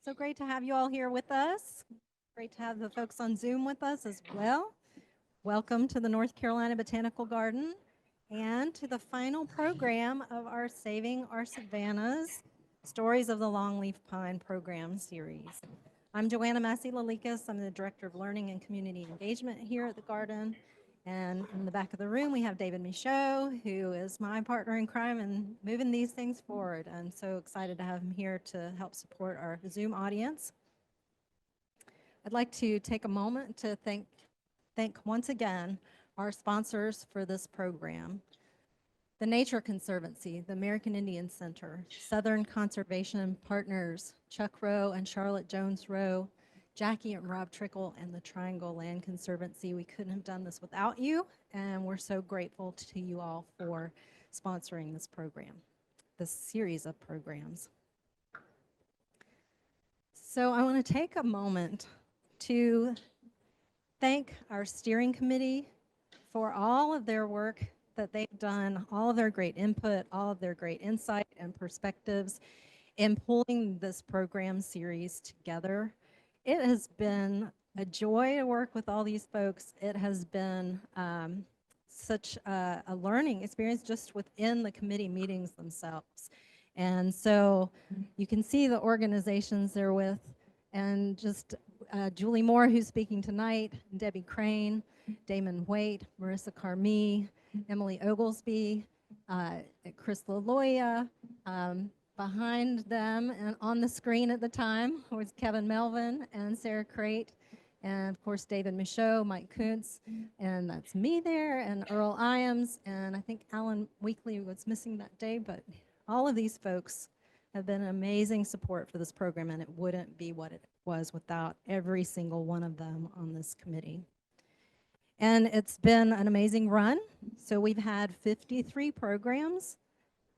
So great to have you all here with us. Great to have the folks on Zoom with us as well. Welcome to the North Carolina Botanical Garden and to the final program of our Saving Our Savannas Stories of the Longleaf Pine program series. I'm Joanna Massey-Lalikas. I'm the Director of Learning and Community Engagement here at the Garden. And in the back of the room, we have David Michaud, who is my partner in crime in moving these things forward. I'm so excited to have him here to help support our Zoom audience. I'd like to take a moment to thank once again our sponsors for this program. The Nature Conservancy, the American Indian Center, Southern Conservation Partners, Chuck Rowe and Charlotte Jones Rowe, Jackie and Rob Trickle, and the Triangle Land Conservancy. We couldn't have done this without you, and we're so grateful to you all for sponsoring this program, this series of programs. So I want to take a moment to thank our steering committee for all of their work that they've done, all of their great input, all of their great insight and perspectives in pulling this program series together. It has been a joy to work with all these folks. It has been such a learning experience just within the committee meetings themselves. And so you can see the organizations they're with, and just Julie Moore, who's speaking tonight, Debbie Crane, Damon Waite, Marissa Carmi, Emily Oglesby, Chris LaLoya. Behind them and on the screen at the time was Kevin Melvin and Sarah Crate, and of course David Michaud, Mike Kuntz, and that's me there, and Earl Iams, and I think Alan Weekly was missing that day, but all of these folks have been amazing support for this program, and it wouldn't be what it was without every single one of them on this committee. And it's been an amazing run. So we've had 53 programs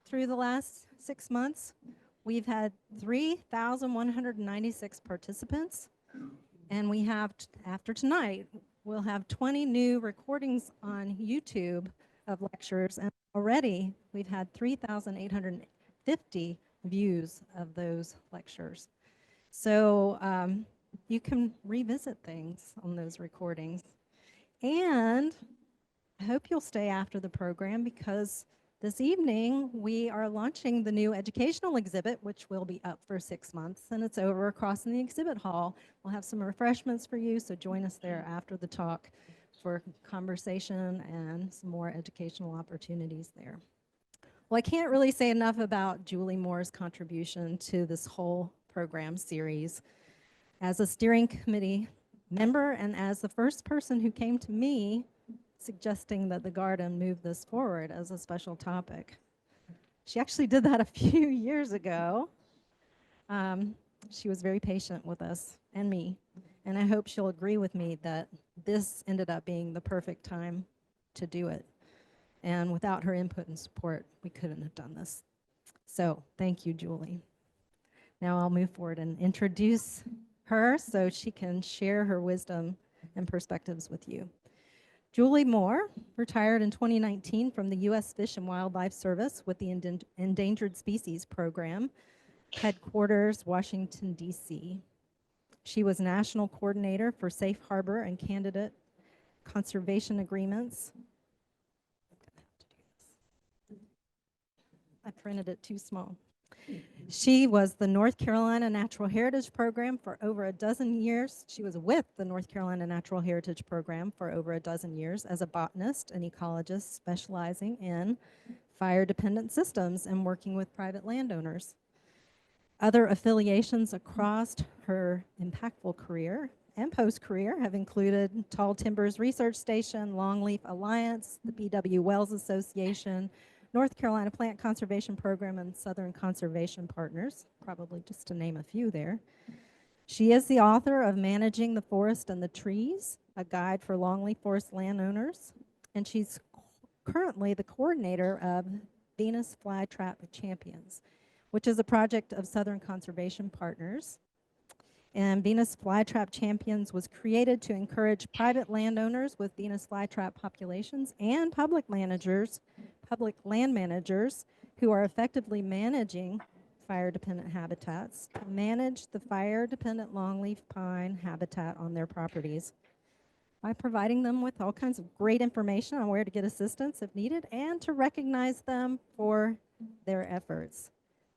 through the last 6 months. We've had 3,196 participants, and we have, after tonight, we'll have 20 new recordings on YouTube of lectures, and already we've had 3,850 views of those lectures. So you can revisit things on those recordings. And I hope you'll stay after the program, because this evening, we are launching the new educational exhibit, which will be up for 6 months, and it's over across in the exhibit hall. We'll have some refreshments for you, so join us there after the talk for conversation and some more educational opportunities there. Well, I can't really say enough about Julie Moore's contribution to this whole program series. As a steering committee member and as the first person who came to me suggesting that the garden move this forward as a special topic. She actually did that a few years ago. She was very patient with us and me, and I hope she'll agree with me that this ended up being the perfect time to do it. And without her input and support, we couldn't have done this. So thank you, Julie. Now I'll move forward and introduce her so she can share her wisdom and perspectives with you. Julie Moore retired in 2019 from the U.S. Fish and Wildlife Service with the Endangered Species Program, headquarters, Washington, D.C. She was National Coordinator for Safe Harbor and Candidate Conservation Agreements. I printed it too small. She was the North Carolina Natural Heritage Program for over a dozen years. She was with the North Carolina Natural Heritage Program for over a dozen years as a botanist and ecologist specializing in fire-dependent systems and working with private landowners. Other affiliations across her impactful career and post-career have included Tall Timbers Research Station, Longleaf Alliance, the B.W. Wells Association, North Carolina Plant Conservation Program, and Southern Conservation Partners, probably just to name a few there. She is the author of Managing the Forest and the Trees, a guide for longleaf forest landowners, and she's currently the coordinator of Venus Flytrap Champions, which is a project of Southern Conservation Partners. And Venus Flytrap Champions was created to encourage private landowners with Venus flytrap populations and public land managers who are effectively managing fire-dependent habitats to manage the fire-dependent longleaf pine habitat on their properties by providing them with all kinds of great information on where to get assistance if needed and to recognize them for their efforts.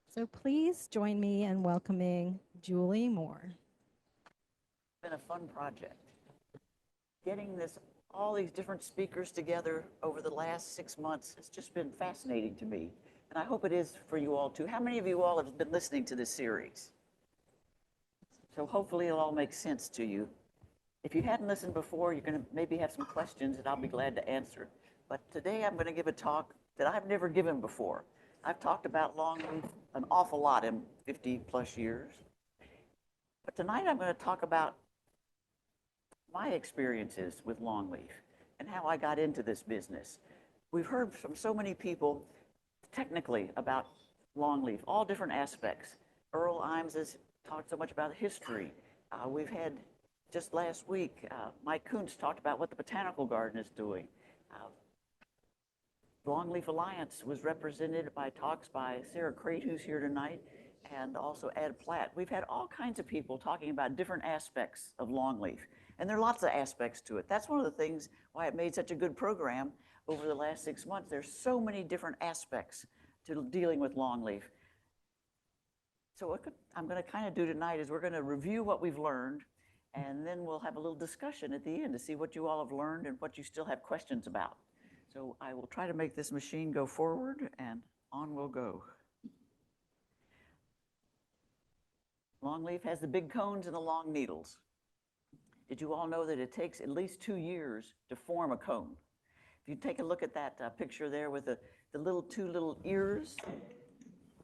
So please join me in welcoming Julie Moore. It's been a fun project. Getting all these different speakers together over the last 6 months has just been fascinating to me. And I hope it is for you all too. How many of you all have been listening to this series? So hopefully it'll all make sense to you. If you hadn't listened before, you're going to maybe have some questions that I'll be glad to answer. But today I'm going to give a talk that I've never given before. I've talked about longleaf an awful lot in 50 plus years. But tonight I'm going to talk about my experiences with longleaf and how I got into this business. We've heard from so many people technically about longleaf, all different aspects. Earl Imes has talked so much about history. We've had just last week, Mike Kuntz talked about what the botanical garden is doing. Longleaf Alliance was represented by talks by Sarah Crate, who's here tonight, and also Ed Platt. We've had all kinds of people talking about different aspects of longleaf, and there are lots of aspects to it. That's one of the things why it made such a good program over the last 6 months. There's so many different aspects to dealing with longleaf. So what I'm going to kind of do tonight is we're going to review what we've learned, and then we'll have a little discussion at the end to see what you all have learned and what you still have questions about. So I will try to make this machine go forward, and on we'll go. Longleaf has the big cones and the long needles. Did you all know that it takes at least 2 years to form a cone? If you take a look at that picture there with the two little ears,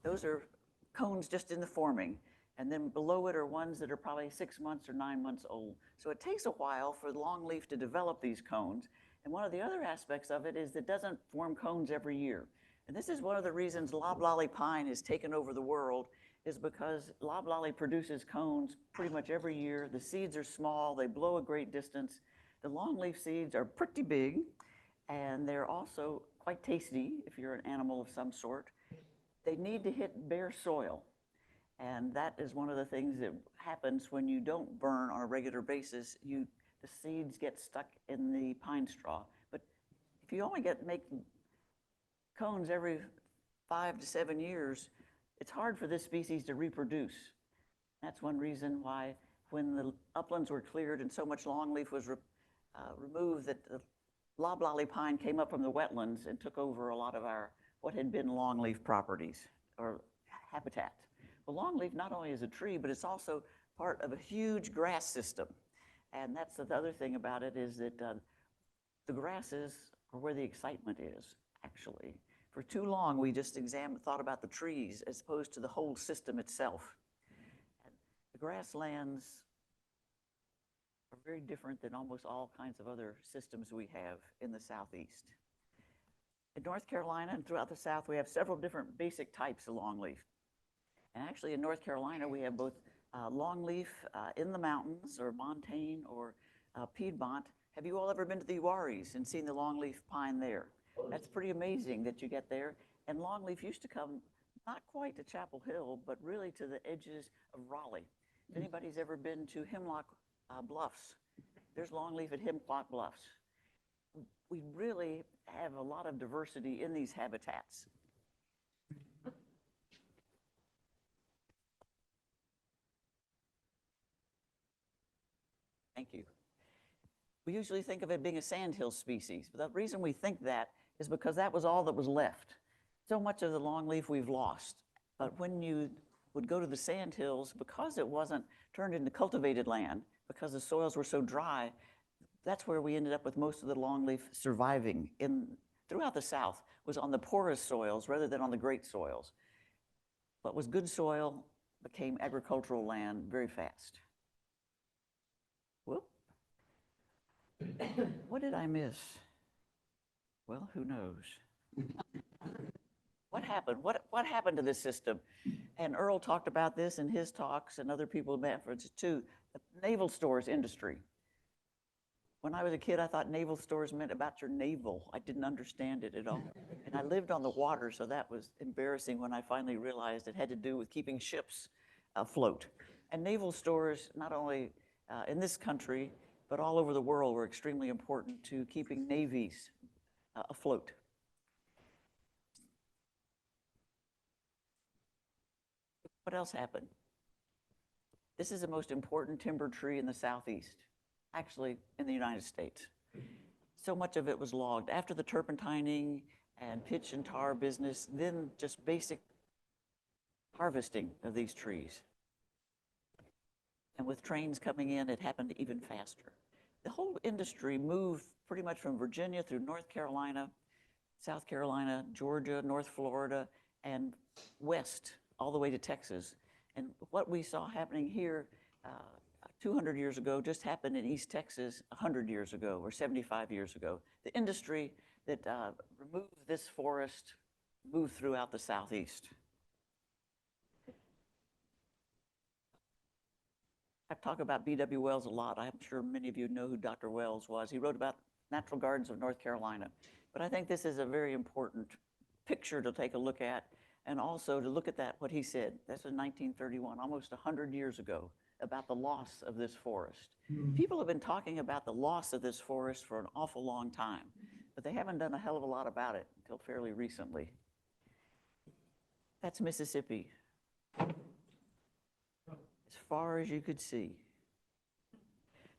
those are cones just in the forming. And then below it are ones that are probably 6 months or 9 months old. So it takes a while for the longleaf to develop these cones. And one of the other aspects of it is it doesn't form cones every year. And this is one of the reasons loblolly pine has taken over the world, is because loblolly produces cones pretty much every year. The seeds are small, they blow a great distance. The longleaf seeds are pretty big, and they're also quite tasty if you're an animal of some sort. They need to hit bare soil. And that is one of the things that happens when you don't burn on a regular basis. The seeds get stuck in the pine straw. But if you only make cones every 5 to 7 years, it's hard for this species to reproduce. That's one reason why when the uplands were cleared and so much longleaf was removed, that the loblolly pine came up from the wetlands and took over a lot of what had been longleaf properties or habitat. Well, longleaf not only is a tree, but it's also part of a huge grass system. And that's the other thing about it, is that the grasses are where the excitement is, actually. For too long, we just thought about the trees as opposed to the whole system itself. And the grasslands are very different than almost all kinds of other systems we have in the Southeast. In North Carolina and throughout the South, we have several different basic types of longleaf. And actually in North Carolina, we have both longleaf in the mountains, or montane, or Piedmont. Have you all ever been to the Uaris and seen the longleaf pine there? That's pretty amazing that you get there. And longleaf used to come not quite to Chapel Hill, but really to the edges of Raleigh. If anybody's ever been to Hemlock Bluffs, there's longleaf at Hemlock Bluffs. We really have a lot of diversity in these habitats. Thank you. We usually think of it being a sandhill species, but the reason we think that is because that was all that was left. So much of the longleaf we've lost. But when you would go to the sandhills, because it wasn't turned into cultivated land, because the soils were so dry, that's where we ended up with most of the longleaf surviving throughout the South, was on the porous soils rather than on the great soils. What was good soil became agricultural land very fast. Whoop. What did I miss? Well, who knows? What happened? What happened to this system? And Earl talked about this in his talks, and other people have referenced it too. The naval stores industry. When I was a kid, I thought naval stores meant about your navel. I didn't understand it at all. And I lived on the water, so that was embarrassing when I finally realized it had to do with keeping ships afloat. And naval stores, not only in this country, but all over the world, were extremely important to keeping navies afloat. What else happened? This is the most important timber tree in the Southeast, actually in the United States. So much of it was logged. After the turpentining and pitch and tar business, then just basic harvesting of these trees. And with trains coming in, it happened even faster. The whole industry moved pretty much from Virginia through North Carolina, South Carolina, Georgia, North Florida, and west, all the way to Texas. And what we saw happening here 200 years ago just happened in East Texas 100 years ago or 75 years ago. The industry that removed this forest moved throughout the Southeast. I've talked about B.W. Wells a lot. I'm sure many of you know who Dr. Wells was. He wrote about natural gardens of North Carolina. But I think this is a very important picture to take a look at, and also to look at that, what he said. That's in 1931, almost 100 years ago, about the loss of this forest. People have been talking about the loss of this forest for an awful long time, but they haven't done a hell of a lot about it until fairly recently. That's Mississippi, as far as you could see.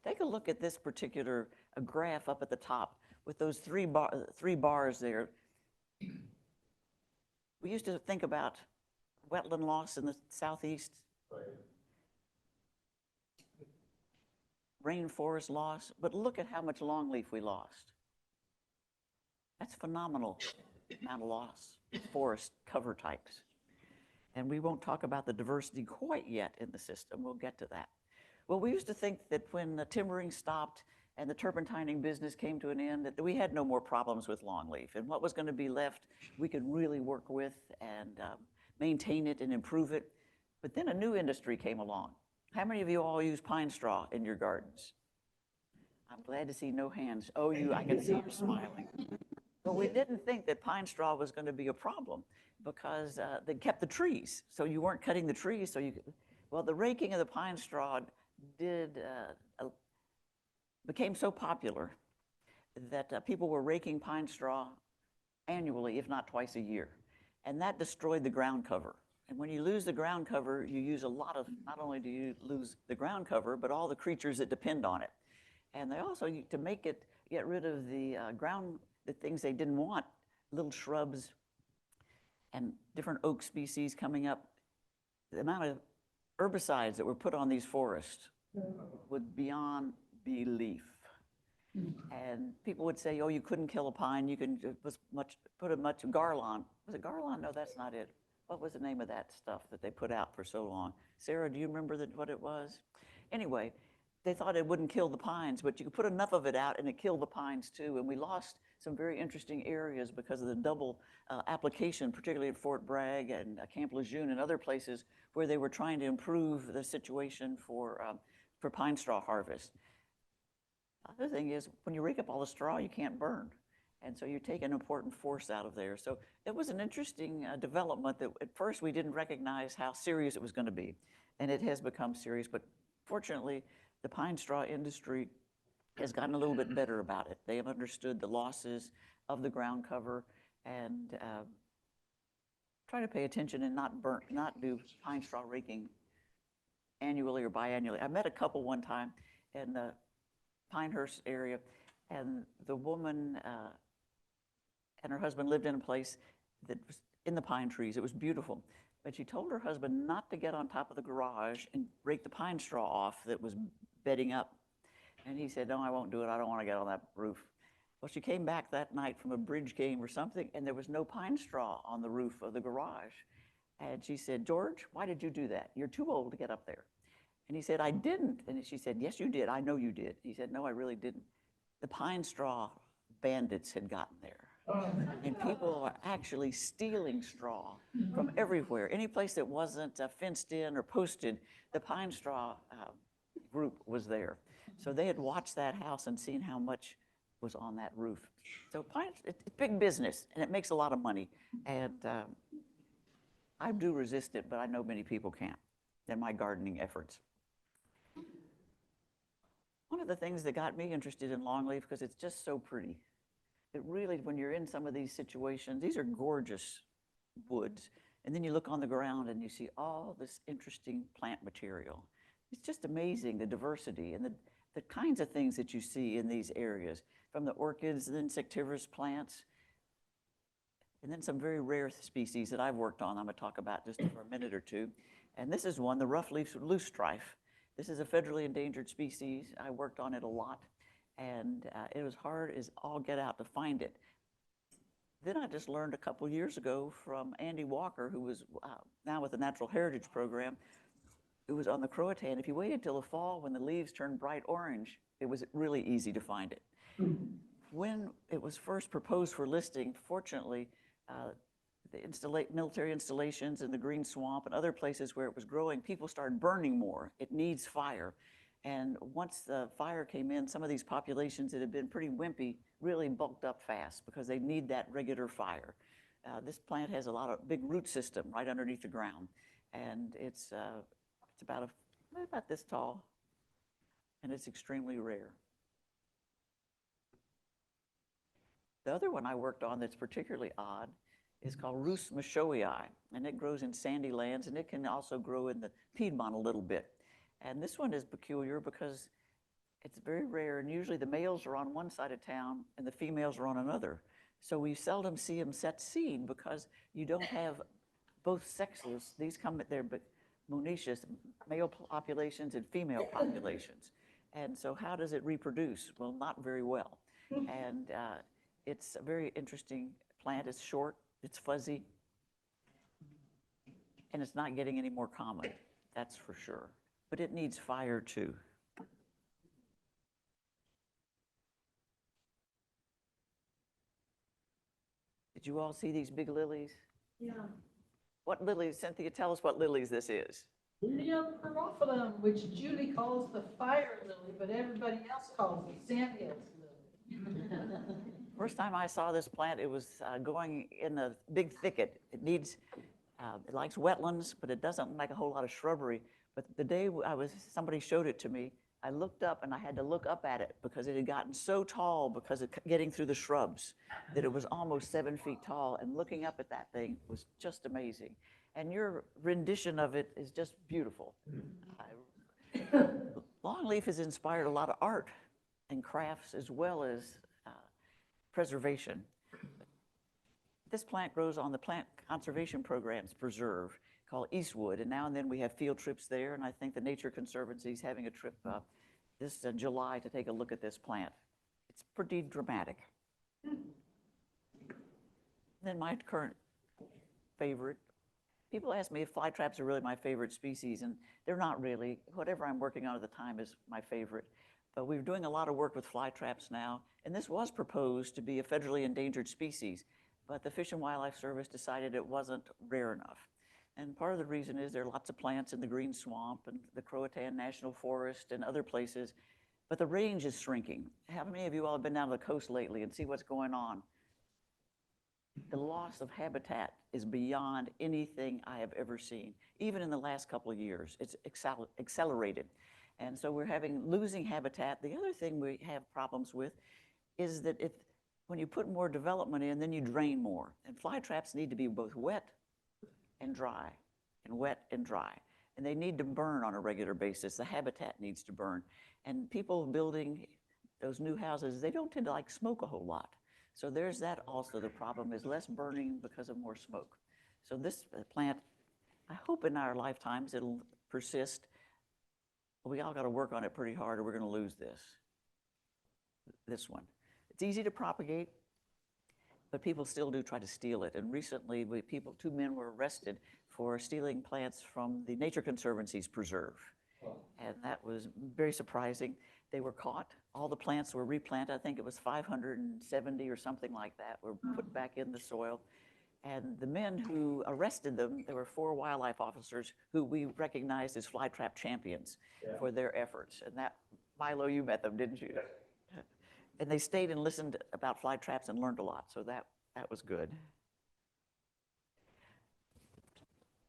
Take a look at this particular graph up at the top with those three bars there. We used to think about wetland loss in the Southeast, rainforest loss, but look at how much longleaf we lost. That's phenomenal amount of loss, forest cover types. And we won't talk about the diversity quite yet in the system. We'll get to that. Well, we used to think that when the timbering stopped and the turpentining business came to an end, that we had no more problems with longleaf. And what was going to be left, we could really work with and maintain it and improve it. But then a new industry came along. How many of you all use pine straw in your gardens? I'm glad to see no hands. Oh, I can see you're smiling. But we didn't think that pine straw was going to be a problem because they kept the trees. So you weren't cutting the trees. Well, the raking of the pine straw became so popular that people were raking pine straw annually, if not twice a year. And that destroyed the ground cover. And when you lose the ground cover, you use a lot of, not only do you lose the ground cover, but all the creatures that depend on it. And they also, to get rid of the things they didn't want, little shrubs and different oak species coming up, the amount of herbicides that were put on these forests was beyond belief. And people would say, oh, you couldn't kill a pine, you can put a much Garland. Was it Garland? No, that's not it. What was the name of that stuff that they put out for so long? Sarah, do you remember what it was? Anyway, they thought it wouldn't kill the pines, but you could put enough of it out and it killed the pines too. And we lost some very interesting areas because of the double application, particularly at Fort Bragg and Camp Lejeune and other places where they were trying to improve the situation for pine straw harvest. The other thing is, when you rake up all the straw, you can't burn. And so you take an important force out of there. So it was an interesting development that at first we didn't recognize how serious it was going to be. And it has become serious. But fortunately, the pine straw industry has gotten a little bit better about it. They have understood the losses of the ground cover and try to pay attention and not do pine straw raking annually or biannually. I met a couple one time in the Pinehurst area, and the woman and her husband lived in a place that was in the pine trees. It was beautiful. But she told her husband not to get on top of the garage and rake the pine straw off that was bedding up. And he said, no, I won't do it. I don't want to get on that roof. Well, she came back that night from a bridge game or something, and there was no pine straw on the roof of the garage. And she said, George, why did you do that? You're too old to get up there. And he said, I didn't. And she said, yes, you did. I know you did. He said, no, I really didn't. The pine straw bandits had gotten there. And people are actually stealing straw from everywhere. Any place that wasn't fenced in or posted, the pine straw group was there. So they had watched that house and seen how much was on that roof. So plants, it's big business, and it makes a lot of money. And I do resist it, but I know many people can't in my gardening efforts. One of the things that got me interested in longleaf, because it's just so pretty. It really, when you're in some of these situations, these are gorgeous woods. And then you look on the ground and you see all this interesting plant material. It's just amazing, the diversity and the kinds of things that you see in these areas, from the orchids, the insectivorous plants, and then some very rare species that I've worked on I'm going to talk about just for a minute or two. And this is one, the rough-leaf loosestrife. This is a federally endangered species. I worked on it a lot, and it was hard as all get out to find it. Then I just learned a couple years ago from Andy Walker, who was now with the Natural Heritage Program, who was on the Croatan. If you waited till the fall when the leaves turned bright orange, it was really easy to find it. When it was first proposed for listing, fortunately, the military installations in the Green Swamp and other places where it was growing, people started burning more. It needs fire. And once the fire came in, some of these populations that had been pretty wimpy really bulked up fast because they need that regular fire. This plant has a lot of big root system right underneath the ground. And it's about this tall, and it's extremely rare. The other one I worked on that's particularly odd is called Rhus machoii, and it grows in sandy lands, and it can also grow in the Piedmont a little bit. And this one is peculiar because it's very rare, and usually the males are on one side of town and the females are on another. So we seldom see them set seed because you don't have both sexes. These come, they're monoecious, male populations and female populations. And so how does it reproduce? Well, not very well. And it's a very interesting plant. It's short, it's fuzzy, and it's not getting any more common, that's for sure. But it needs fire too. Did you all see these big lilies? Yeah. What lilies, Cynthia, tell us what lilies this is. Lilium purphorum, which Julie calls the fire lily, but everybody else calls it sandhills lily. First time I saw this plant, it was going in a big thicket. It needs, it likes wetlands, but it doesn't like a whole lot of shrubbery. But the day somebody showed it to me, I looked up and I had to look up at it because it had gotten so tall because of getting through the shrubs that it was almost 7 feet tall. And looking up at that thing was just amazing. And your rendition of it is just beautiful. Longleaf has inspired a lot of art and crafts as well as preservation. This plant grows on the Plant Conservation Program's preserve called Eastwood, and now and then we have field trips there, and I think the Nature Conservancy is having a trip this July to take a look at this plant. It's pretty dramatic. Then my current favorite, people ask me if flytraps are really my favorite species, and they're not really. Whatever I'm working on at the time is my favorite. But we're doing a lot of work with flytraps now, and this was proposed to be a federally endangered species, but the Fish and Wildlife Service decided it wasn't rare enough. And part of the reason is there are lots of plants in the Green Swamp and the Croatan National Forest and other places, but the range is shrinking. How many of you all have been down to the coast lately and see what's going on? The loss of habitat is beyond anything I have ever seen, even in the last couple of years. It's accelerated. And so we're losing habitat. The other thing we have problems with is that when you put more development in, then you drain more. And flytraps need to be both wet and dry, and wet and dry. And they need to burn on a regular basis. The habitat needs to burn. And people building those new houses, they don't tend to like smoke a whole lot. So there's that also. The problem is less burning because of more smoke. So this plant, I hope in our lifetimes it'll persist. We all got to work on it pretty hard or we're going to lose this one. It's easy to propagate, but people still do try to steal it. And recently, two men were arrested for stealing plants from the Nature Conservancy's preserve. And that was very surprising. They were caught. All the plants were replanted. I think it was 570 or something like that were put back in the soil. And the men who arrested them, there were 4 wildlife officers who we recognized as Flytrap champions for their efforts. And that, Milo, you met them, didn't you? And they stayed and listened about fly traps and learned a lot, so that was good.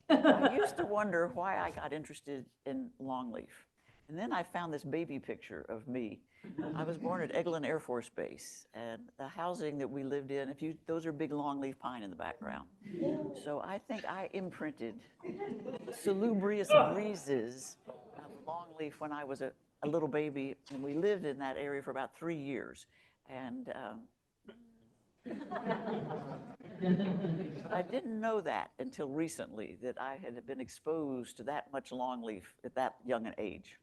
I used to wonder why I got interested in longleaf. And then I found this baby picture of me. I was born at Eglin Air Force Base, and the housing that we lived in, those are big longleaf pine in the background. So I think I imprinted the salubrious breezes of longleaf when I was a little baby, and we lived in that area for about 3 years. And I didn't know that until recently, that I had been exposed to that much longleaf at that young an age.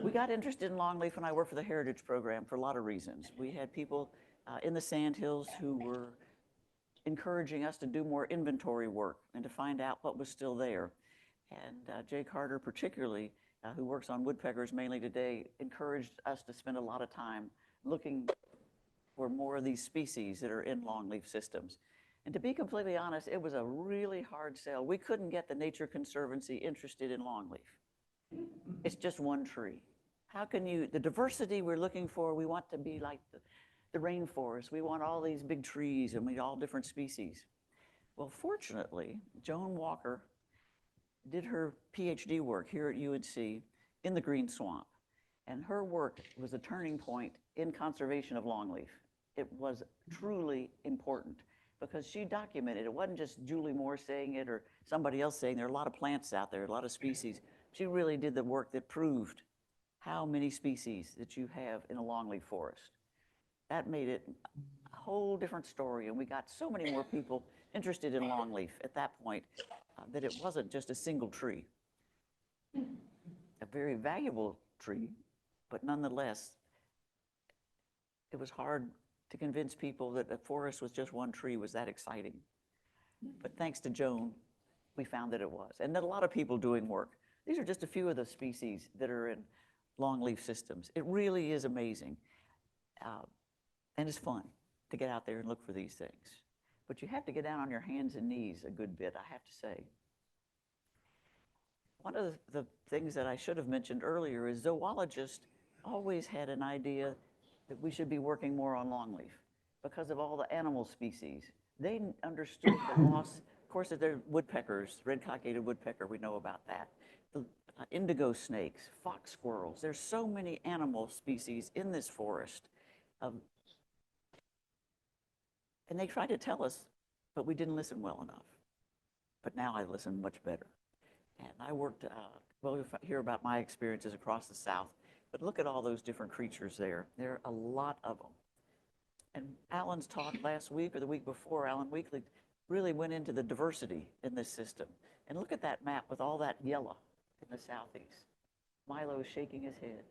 We got interested in longleaf when I worked for the Heritage Program for a lot of reasons. We had people in the Sandhills who were encouraging us to do more inventory work and to find out what was still there. And Jay Carter particularly, who works on woodpeckers mainly today, encouraged us to spend a lot of time looking for more of these species that are in longleaf systems. And to be completely honest, it was a really hard sell. We couldn't get the Nature Conservancy interested in longleaf. It's just one tree. How can you, the diversity we're looking for, we want to be like the rainforest. We want all these big trees and we all different species. Well, fortunately, Joan Walker did her PhD work here at UNC in the Green Swamp. And her work was a turning point in conservation of longleaf. It was truly important because she documented, it wasn't just Julie Moore saying it or somebody else saying, there are a lot of plants out there, a lot of species. She really did the work that proved how many species that you have in a longleaf forest. That made it a whole different story, and we got so many more people interested in longleaf at that point that it wasn't just a single tree. A very valuable tree, but nonetheless, it was hard to convince people that a forest with just one tree was that exciting. But thanks to Joan, we found that it was, and that a lot of people doing work. These are just a few of the species that are in longleaf systems. It really is amazing. And it's fun to get out there and look for these things. But you have to get down on your hands and knees a good bit, I have to say. One of the things that I should have mentioned earlier is zoologists always had an idea that we should be working more on longleaf because of all the animal species. They understood the loss, of course, they're woodpeckers, red-cockaded woodpecker, we know about that. The indigo snakes, fox squirrels. There's so many animal species in this forest. And they tried to tell us, but we didn't listen well enough. But now I listen much better. And I worked, well, you'll hear about my experiences across the South, but look at all those different creatures there. There are a lot of them. And Alan's talk last week or the week before, Alan Weekly, really went into the diversity in this system. And look at that map with all that yellow in the southeast. Milo is shaking his head.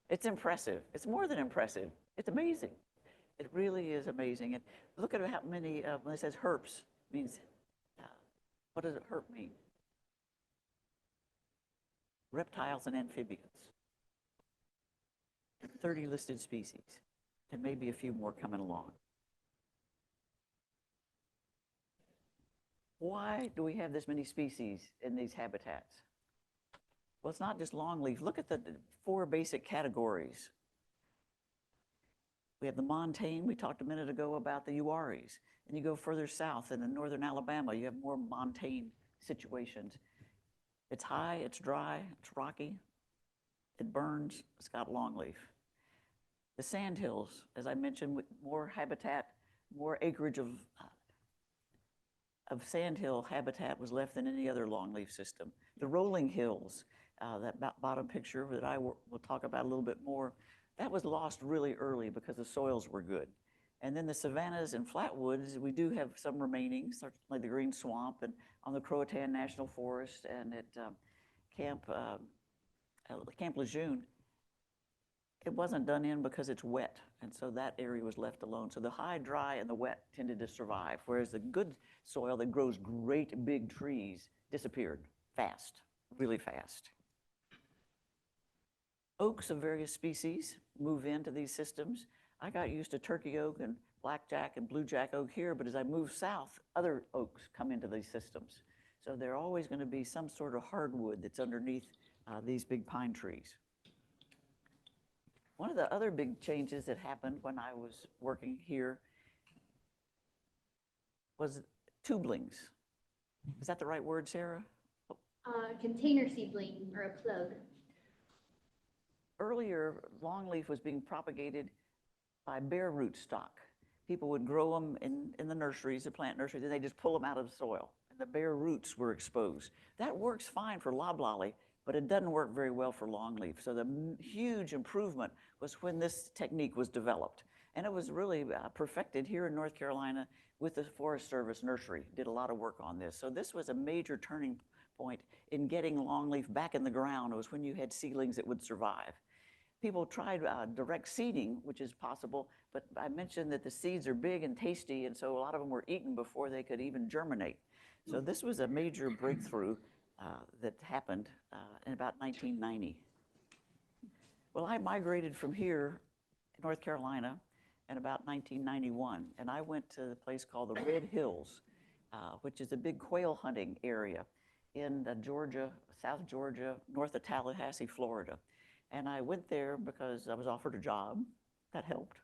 It's impressive. It's more than impressive. It's amazing. It really is amazing. And look at how many, when it says herps, means, what does herp mean? Reptiles and amphibians. 30 listed species, and maybe a few more coming along. Why do we have this many species in these habitats? Well, it's not just longleaf. Look at the 4 basic categories. We have the montane. We talked a minute ago about the uaris. And you go further south in northern Alabama, you have more montane situations. It's high, it's dry, it's rocky, it burns, it's got longleaf. The sandhills, as I mentioned, with more habitat, more acreage of sandhill habitat was left than any other longleaf system. The rolling hills, that bottom picture that I will talk about a little bit more, that was lost really early because the soils were good. And then the savannas and flatwoods, we do have some remaining, like the Green Swamp and on the Croatan National Forest and at Camp Lejeune. It wasn't done in because it's wet, and so that area was left alone. So the high, dry, and the wet tended to survive, whereas the good soil that grows great big trees disappeared fast, really fast. Oaks of various species move into these systems. I got used to turkey oak and blackjack and bluejack oak here, but as I move south, other oaks come into these systems. So there are always going to be some sort of hardwood that's underneath these big pine trees. One of the other big changes that happened when I was working here was tubulings. Is that the right word, Sarah? Container seedling or a plug. Earlier, longleaf was being propagated by bare root stock. People would grow them in the nurseries, the plant nurseries, and they just pull them out of the soil. And the bare roots were exposed. That works fine for loblolly, but it doesn't work very well for longleaf. So the huge improvement was when this technique was developed. And it was really perfected here in North Carolina with the Forest Service nursery. Did a lot of work on this. So this was a major turning point in getting longleaf back in the ground. It was when you had seedlings that would survive. People tried direct seeding, which is possible, but I mentioned that the seeds are big and tasty, and so a lot of them were eaten before they could even germinate. So this was a major breakthrough that happened in about 1990. Well, I migrated from here, North Carolina, in about 1991, and I went to a place called the Red Hills, which is a big quail hunting area in Georgia, South Georgia, north of Tallahassee, Florida. And I went there because I was offered a job. That helped.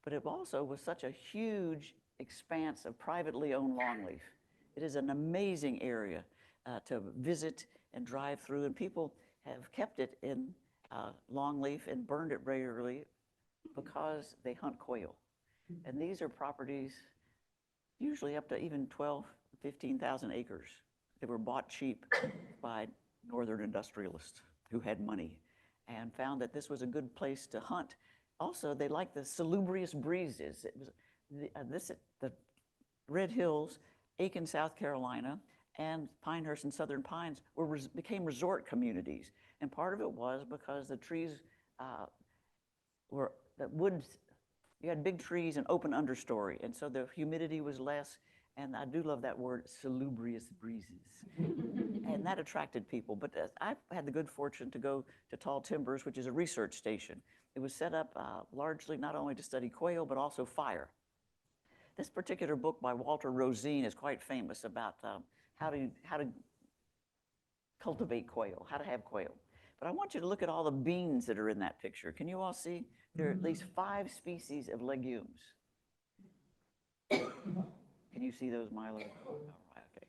But it also was such a huge expanse of privately owned longleaf. It is an amazing area to visit and drive through, and people have kept it in longleaf and burned it regularly because they hunt quail. And these are properties usually up to even 12, 15,000 acres. They were bought cheap by northern industrialists who had money and found that this was a good place to hunt. Also, they liked the salubrious breezes. It was the Red Hills, Aiken, South Carolina, and Pinehurst and Southern Pines became resort communities. And part of it was because the trees you had big trees and open understory, and so the humidity was less. And I do love that word, salubrious breezes. And that attracted people. But I had the good fortune to go to Tall Timbers, which is a research station. It was set up largely not only to study quail, but also fire. This particular book by Walter Rosine is quite famous about how to cultivate quail, how to have quail. But I want you to look at all the beans that are in that picture. Can you all see? There are at least 5 species of legumes. Can you see those, Milo? All right, okay.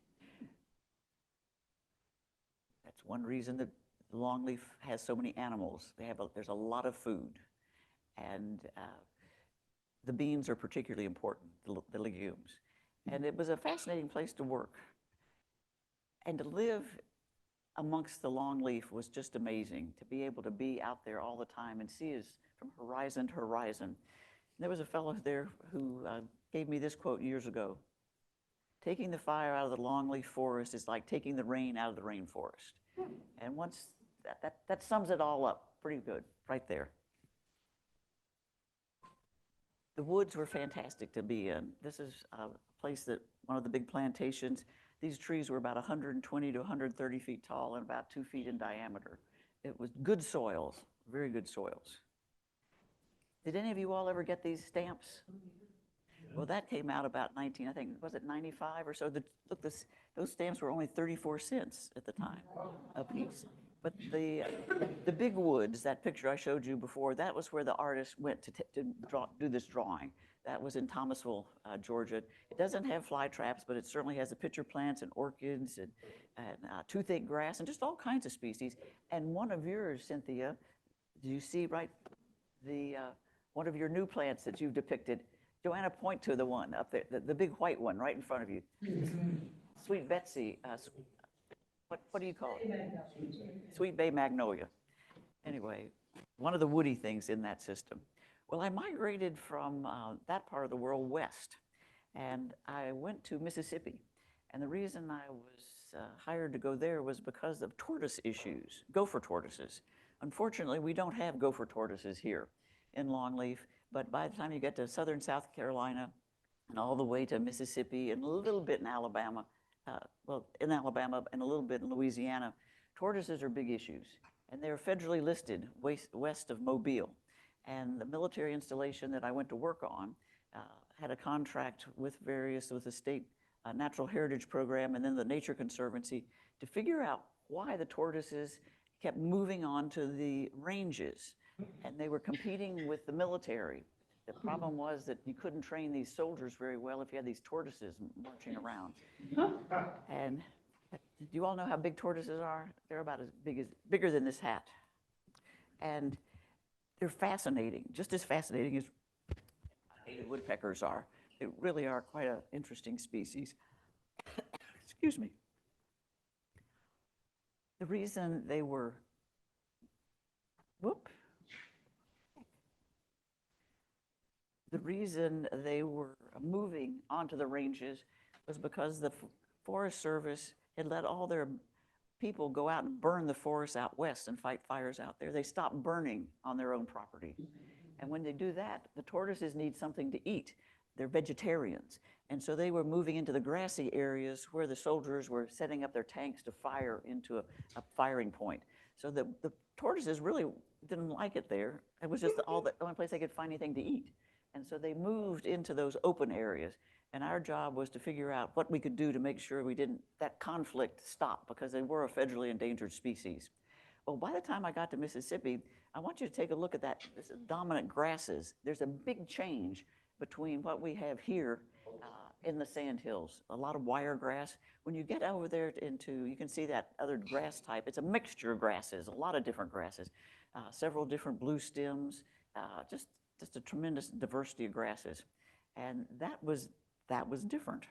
That's one reason that longleaf has so many animals. There's a lot of food. And the beans are particularly important, the legumes. And it was a fascinating place to work. And to live amongst the longleaf was just amazing, to be able to be out there all the time and see us from horizon to horizon. There was a fellow there who gave me this quote years ago. Taking the fire out of the longleaf forest is like taking the rain out of the rainforest. And once that sums it all up pretty good right there. The woods were fantastic to be in. This is a place that one of the big plantations, these trees were about 120 to 130 feet tall and about 2 feet in diameter. It was good soils, very good soils. Did any of you all ever get these stamps? Well, that came out about was it 95 or so? Those stamps were only 34 cents at the time a piece. But the big woods, that picture I showed you before, that was where the artist went to do this drawing. That was in Thomasville, Georgia. It doesn't have fly traps, but it certainly has the pitcher plants and orchids and toothache grass and just all kinds of species. And one of yours, Cynthia, do you see right one of your new plants that you've depicted? Joanna, point to the one up there, the big white one right in front of you. Sweet Betsy, what do you call it? Sweet Bay Magnolia. Anyway, one of the woody things in that system. Well, I migrated from that part of the world west, and I went to Mississippi. And the reason I was hired to go there was because of tortoise issues, gopher tortoises. Unfortunately, we don't have gopher tortoises here in Longleaf. But by the time you get to southern South Carolina and all the way to Mississippi and a little bit in Alabama, in Alabama and a little bit in Louisiana, tortoises are big issues. And they're federally listed west of Mobile. And the military installation that I went to work on had a contract with the state Natural Heritage Program and then the Nature Conservancy to figure out why the tortoises kept moving on to the ranges. And they were competing with the military. The problem was that you couldn't train these soldiers very well if you had these tortoises marching around. And do you all know how big tortoises are? They're about bigger than this hat. And they're fascinating, just as fascinating as native woodpeckers are. They really are quite an interesting species. Excuse me. The reason they were, the reason they were moving onto the ranges was because the Forest Service had let all their people go out and burn the forests out west and fight fires out there. They stopped burning on their own property. And when they do that, the tortoises need something to eat. They're vegetarians. And so they were moving into the grassy areas where the soldiers were setting up their tanks to fire into a firing point. So the tortoises really didn't like it there. It was just the only place they could find anything to eat. And so they moved into those open areas. And our job was to figure out what we could do to make sure that conflict stopped, because they were a federally endangered species. Well, by the time I got to Mississippi, I want you to take a look at this dominant grasses. There's a big change between what we have here in the sandhills. A lot of wiregrass. When you get over there you can see that other grass type. It's a mixture of grasses, a lot of different grasses, several different blue stems, just a tremendous diversity of grasses. And that was different.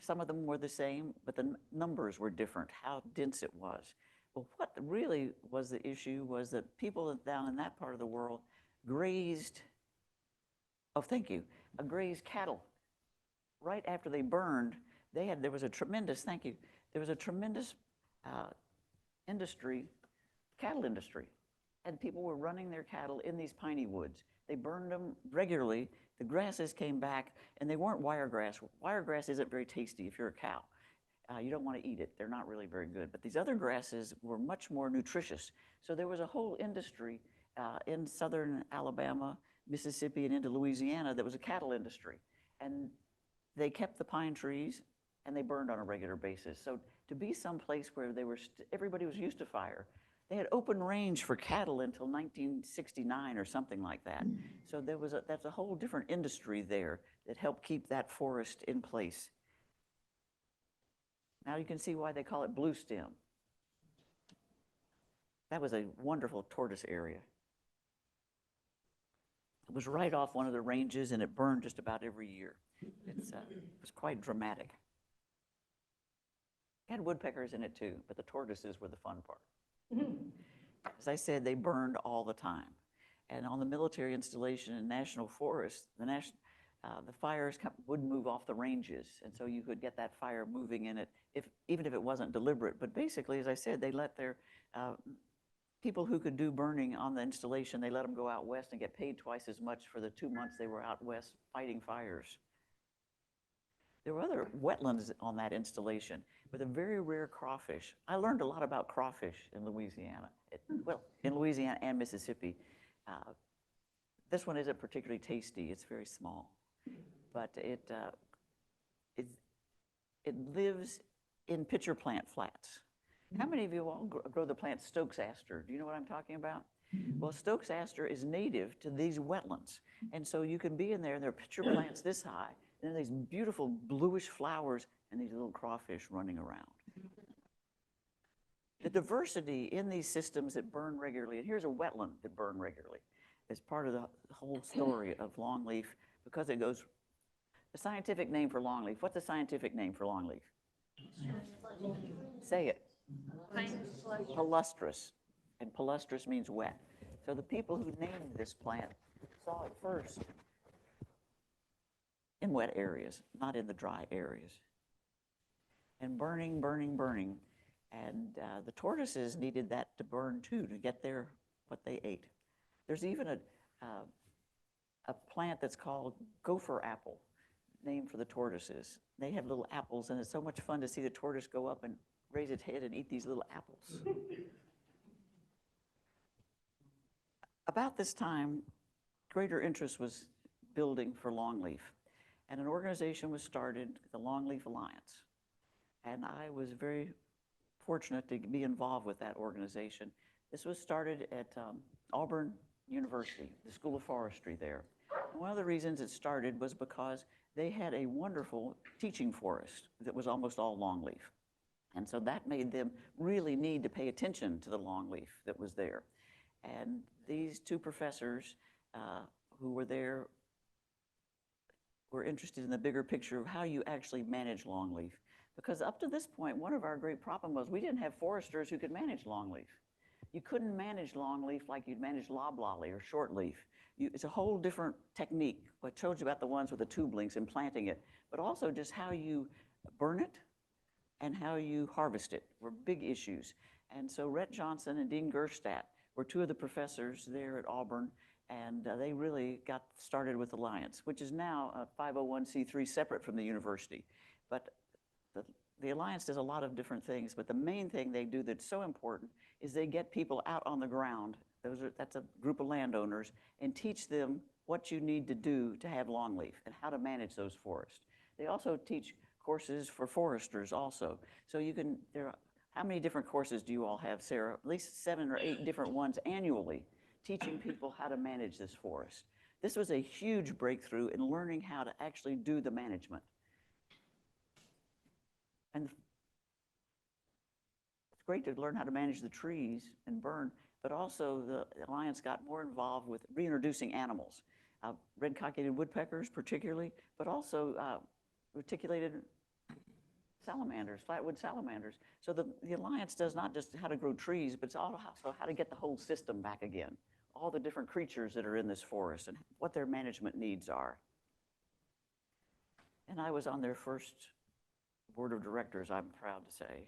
Some of them were the same, but the numbers were different, how dense it was. Well, what really was the issue was that people down in that part of the world grazed cattle. Right after they burned, there was a tremendous cattle industry. And people were running their cattle in these piney woods. They burned them regularly. The grasses came back, and they weren't wiregrass. Wiregrass isn't very tasty if you're a cow. You don't want to eat it. They're not really very good. But these other grasses were much more nutritious. So there was a whole industry in southern Alabama, Mississippi, and into Louisiana that was a cattle industry. And they kept the pine trees, and they burned on a regular basis. So to be someplace where everybody was used to fire, they had open range for cattle until 1969 or something like that. So that's a whole different industry there that helped keep that forest in place. Now you can see why they call it blue stem. That was a wonderful tortoise area. It was right off one of the ranges, and it burned just about every year. It was quite dramatic. It had woodpeckers in it too, but the tortoises were the fun part. As I said, they burned all the time. And on the military installation in national forests, the fires would move off the ranges. And so you could get that fire moving in it, even if it wasn't deliberate. But basically, as I said, they let their people who could do burning on the installation, they let them go out west and get paid twice as much for the 2 months they were out west fighting fires. There were other wetlands on that installation with a very rare crawfish. I learned a lot about crawfish in Louisiana. In Louisiana and Mississippi. This one isn't particularly tasty. It's very small, but it lives in pitcher plant flats. How many of you all grow the plant Stokes aster? Do you know what I'm talking about? Well, Stokes aster is native to these wetlands, and so you can be in there, and there are pitcher plants this high, and then these beautiful bluish flowers and these little crawfish running around. The diversity in these systems that burn regularly, and here's a wetland that burn regularly, is part of the whole story of longleaf, because it goes, the scientific name for longleaf, what's the scientific name for longleaf? Say it. Palustrous, and palustrous means wet. So the people who named this plant saw it first in wet areas, not in the dry areas. And burning, burning, burning. And the tortoises needed that to burn too, to get what they ate. There's even a plant that's called gopher apple, named for the tortoises. They have little apples, and it's so much fun to see the tortoise go up and raise its head and eat these little apples. About this time, greater interest was building for Longleaf. And an organization was started, the Longleaf Alliance. And I was very fortunate to be involved with that organization. This was started at Auburn University, the School of Forestry there. And one of the reasons it started was because they had a wonderful teaching forest that was almost all longleaf. And so that made them really need to pay attention to the longleaf that was there. And these two professors who were there were interested in the bigger picture of how you actually manage longleaf. Because up to this point, one of our great problems was we didn't have foresters who could manage longleaf. You couldn't manage longleaf like you'd manage loblolly or shortleaf. It's a whole different technique. I told you about the ones with the tube links and planting it, but also just how you burn it and how you harvest it were big issues. And so Rhett Johnson and Dean Gerstadt were two of the professors there at Auburn, and they really got started with Alliance, which is now a 501c3 separate from the university. But the Alliance does a lot of different things, but the main thing they do that's so important is they get people out on the ground. That's a group of landowners, and teach them what you need to do to have longleaf and how to manage those forests. They also teach courses for foresters also. So you can, how many different courses do you all have, Sarah? At least 7 or 8 different ones annually, teaching people how to manage this forest. This was a huge breakthrough in learning how to actually do the management. And it's great to learn how to manage the trees and burn, but also the Alliance got more involved with reintroducing animals, red-cockaded woodpeckers particularly, but also reticulated salamanders, flatwood salamanders. So the Alliance does not just how to grow trees, but it's also how to get the whole system back again, all the different creatures that are in this forest and what their management needs are. And I was on their first board of directors, I'm proud to say.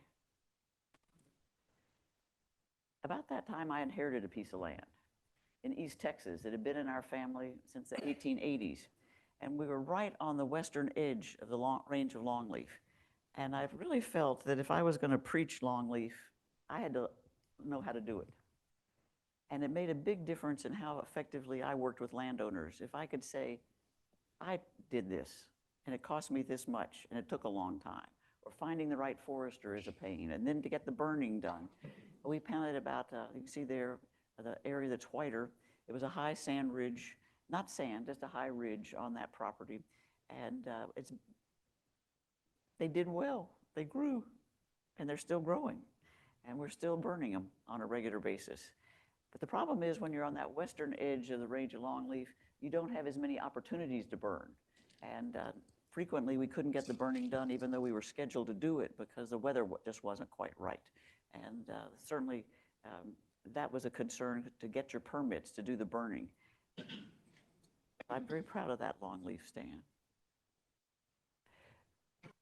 About that time, I inherited a piece of land in East Texas that had been in our family since the 1880s. And we were right on the western edge of the range of longleaf. And I've really felt that if I was going to preach longleaf, I had to know how to do it. And it made a big difference in how effectively I worked with landowners. If I could say, I did this, and it cost me this much, and it took a long time, or finding the right forester is a pain, and then to get the burning done. We planted about, you can see there, the area that's whiter. It was a high sand ridge, not sand, just a high ridge on that property. And they did well. They grew, and they're still growing. And we're still burning them on a regular basis. But the problem is when you're on that western edge of the range of longleaf, you don't have as many opportunities to burn. And frequently we couldn't get the burning done even though we were scheduled to do it because the weather just wasn't quite right. And certainly that was a concern to get your permits to do the burning. I'm very proud of that longleaf stand.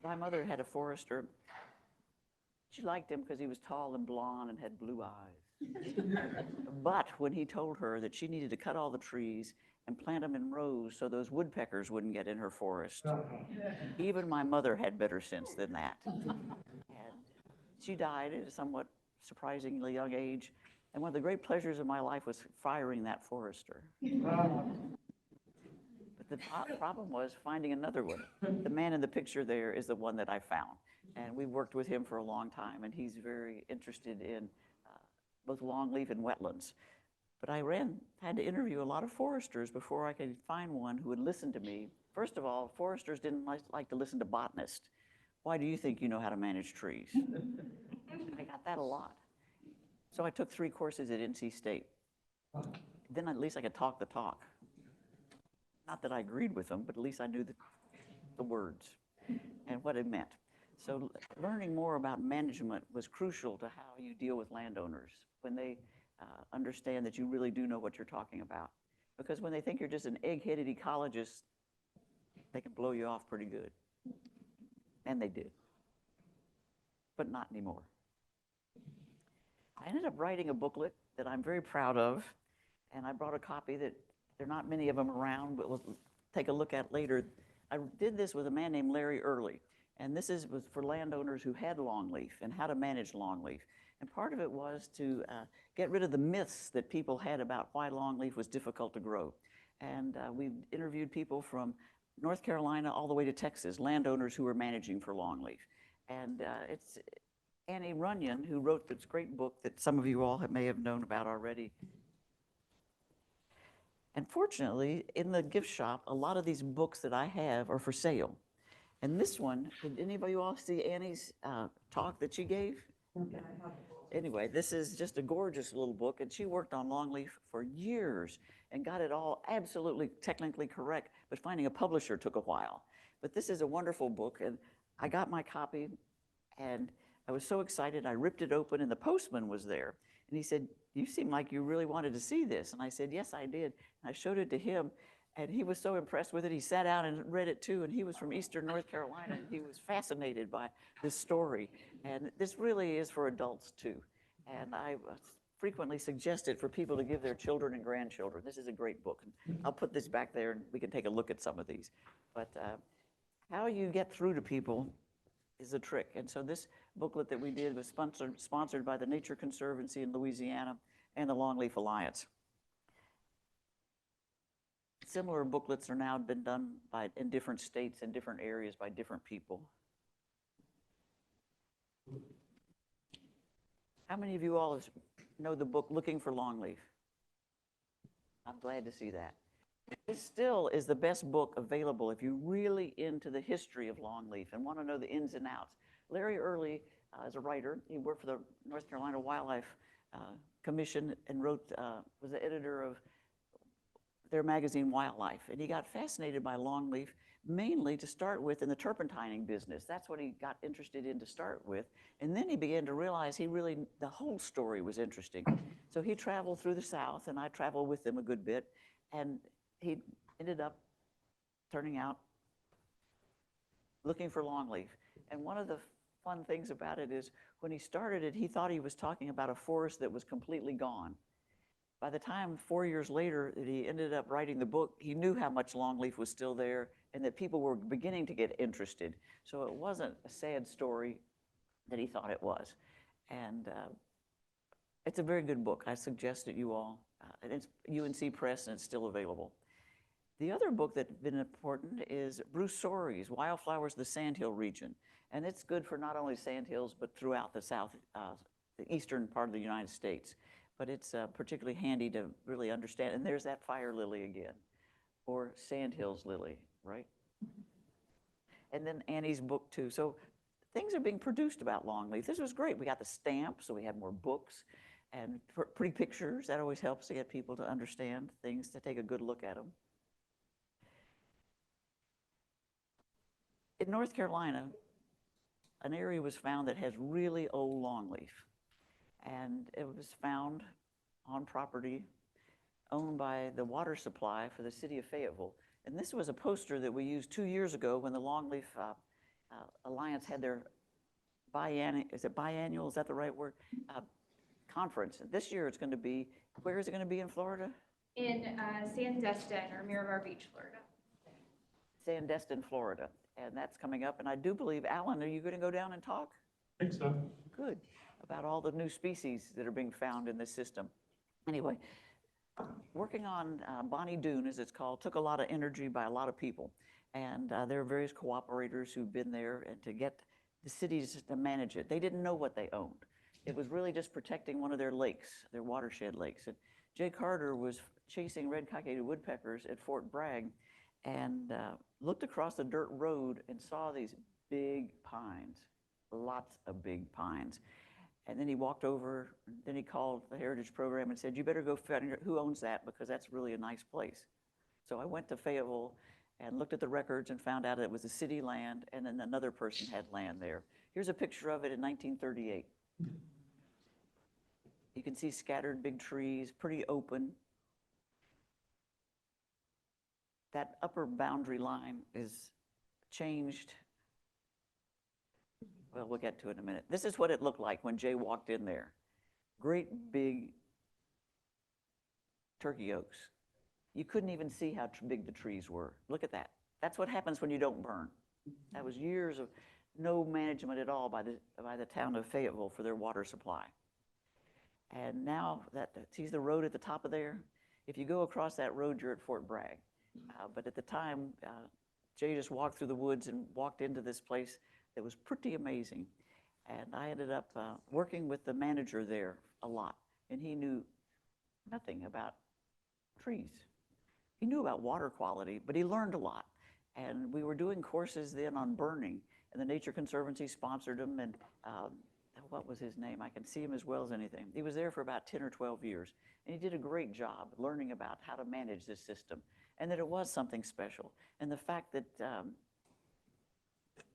My mother had a forester. She liked him because he was tall and blonde and had blue eyes. But when he told her that she needed to cut all the trees and plant them in rows so those woodpeckers wouldn't get in her forest, even my mother had better sense than that. And she died at a somewhat surprisingly young age. And one of the great pleasures of my life was firing that forester. But the problem was finding another one. The man in the picture there is the one that I found. And we worked with him for a long time, and he's very interested in both longleaf and wetlands. But I had to interview a lot of foresters before I could find one who would listen to me. First of all, foresters didn't like to listen to botanists. Why do you think you know how to manage trees? I got that a lot. So I took 3 courses at NC State. Then at least I could talk the talk. Not that I agreed with them, but at least I knew the words and what it meant. So learning more about management was crucial to how you deal with landowners when they understand that you really do know what you're talking about. Because when they think you're just an egg-headed ecologist, they can blow you off pretty good. And they did. But not anymore. I ended up writing a booklet that I'm very proud of, and I brought a copy that there are not many of them around, but we'll take a look at later. I did this with a man named Larry Early, and this was for landowners who had longleaf and how to manage longleaf. And part of it was to get rid of the myths that people had about why longleaf was difficult to grow. And we interviewed people from North Carolina all the way to Texas, landowners who were managing for Longleaf. And it's Annie Runyon who wrote this great book that some of you all may have known about already. And fortunately, in the gift shop, a lot of these books that I have are for sale. And this one, did anybody all see Annie's talk that she gave? Anyway, this is just a gorgeous little book, and she worked on Longleaf for years and got it all absolutely technically correct, but finding a publisher took a while. But this is a wonderful book, and I got my copy, and I was so excited, I ripped it open, and the postman was there. And he said, "You seem like you really wanted to see this." And I said, "Yes, I did." And I showed it to him, and he was so impressed with it. He sat down and read it too, and he was from Eastern North Carolina, and he was fascinated by this story. And this really is for adults too. And I frequently suggest it for people to give their children and grandchildren. This is a great book. And I'll put this back there, and we can take a look at some of these. But how you get through to people is a trick. And so this booklet that we did was sponsored by the Nature Conservancy in Louisiana and the Longleaf Alliance. Similar booklets are now been done in different states and different areas by different people. How many of you all know the book Looking for Longleaf? I'm glad to see that. This still is the best book available if you're really into the history of Longleaf and want to know the ins and outs. Larry Early is a writer. He worked for the North Carolina Wildlife Commission and was the editor of their magazine Wildlife. And he got fascinated by Longleaf mainly to start with in the turpentining business. That's what he got interested in to start with. And then he began to realize the whole story was interesting. So he traveled through the South, and I traveled with him a good bit. And he ended up turning out looking for Longleaf. And one of the fun things about it is when he started it, he thought he was talking about a forest that was completely gone. By the time 4 years later that he ended up writing the book, he knew how much Longleaf was still there and that people were beginning to get interested. So it wasn't a sad story that he thought it was. And it's a very good book. I suggest it you all. It's UNC Press, and it's still available. The other book that's been important is Bruce Sorey's Wildflowers of the Sandhill Region. And it's good for not only sandhills, but throughout the the eastern part of the United States. But it's particularly handy to really understand. And there's that fire lily again, or sandhills lily, right? And then Annie's book too. So things are being produced about Longleaf. This was great. We got the stamp, so we had more books and pretty pictures. That always helps to get people to understand things, to take a good look at them. In North Carolina, an area was found that has really old longleaf. And it was found on property owned by the water supply for the city of Fayetteville. And this was a poster that we used 2 years ago when the Longleaf Alliance had their biannual, is that the right word? Conference. This year it's going to be, where is it going to be in Florida? In Sandestin or Miramar Beach, Florida. Sandestin, Florida. And that's coming up. And I do believe, Alan, are you going to go down and talk? I think so. Good. About all the new species that are being found in this system. Anyway, working on Bonnie Doon, as it's called, took a lot of energy by a lot of people. And there are various cooperators who've been there and to get the cities to manage it. They didn't know what they owned. It was really just protecting one of their lakes, their watershed lakes. And Jay Carter was chasing red-cockaded woodpeckers at Fort Bragg and looked across the dirt road and saw these big pines, lots of big pines. And then he walked over, then he called the Heritage Program and said, "You better go find who owns that, because that's really a nice place." So I went to Fayetteville and looked at the records and found out it was a city land, and then another person had land there. Here's a picture of it in 1938. You can see scattered big trees, pretty open. That upper boundary line is changed. Well, we'll get to it in a minute. This is what it looked like when Jay walked in there. Great big turkey oaks. You couldn't even see how big the trees were. Look at that. That's what happens when you don't burn. That was years of no management at all by the town of Fayetteville for their water supply. And now see the road at the top of there? If you go across that road, you're at Fort Bragg. But at the time, Jay just walked through the woods and walked into this place that was pretty amazing. And I ended up working with the manager there a lot. And he knew nothing about trees. He knew about water quality, but he learned a lot. And we were doing courses then on burning, and the Nature Conservancy sponsored them. And what was his name? I can see him as well as anything. He was there for about 10 or 12 years, and he did a great job learning about how to manage this system, and that it was something special, and the fact that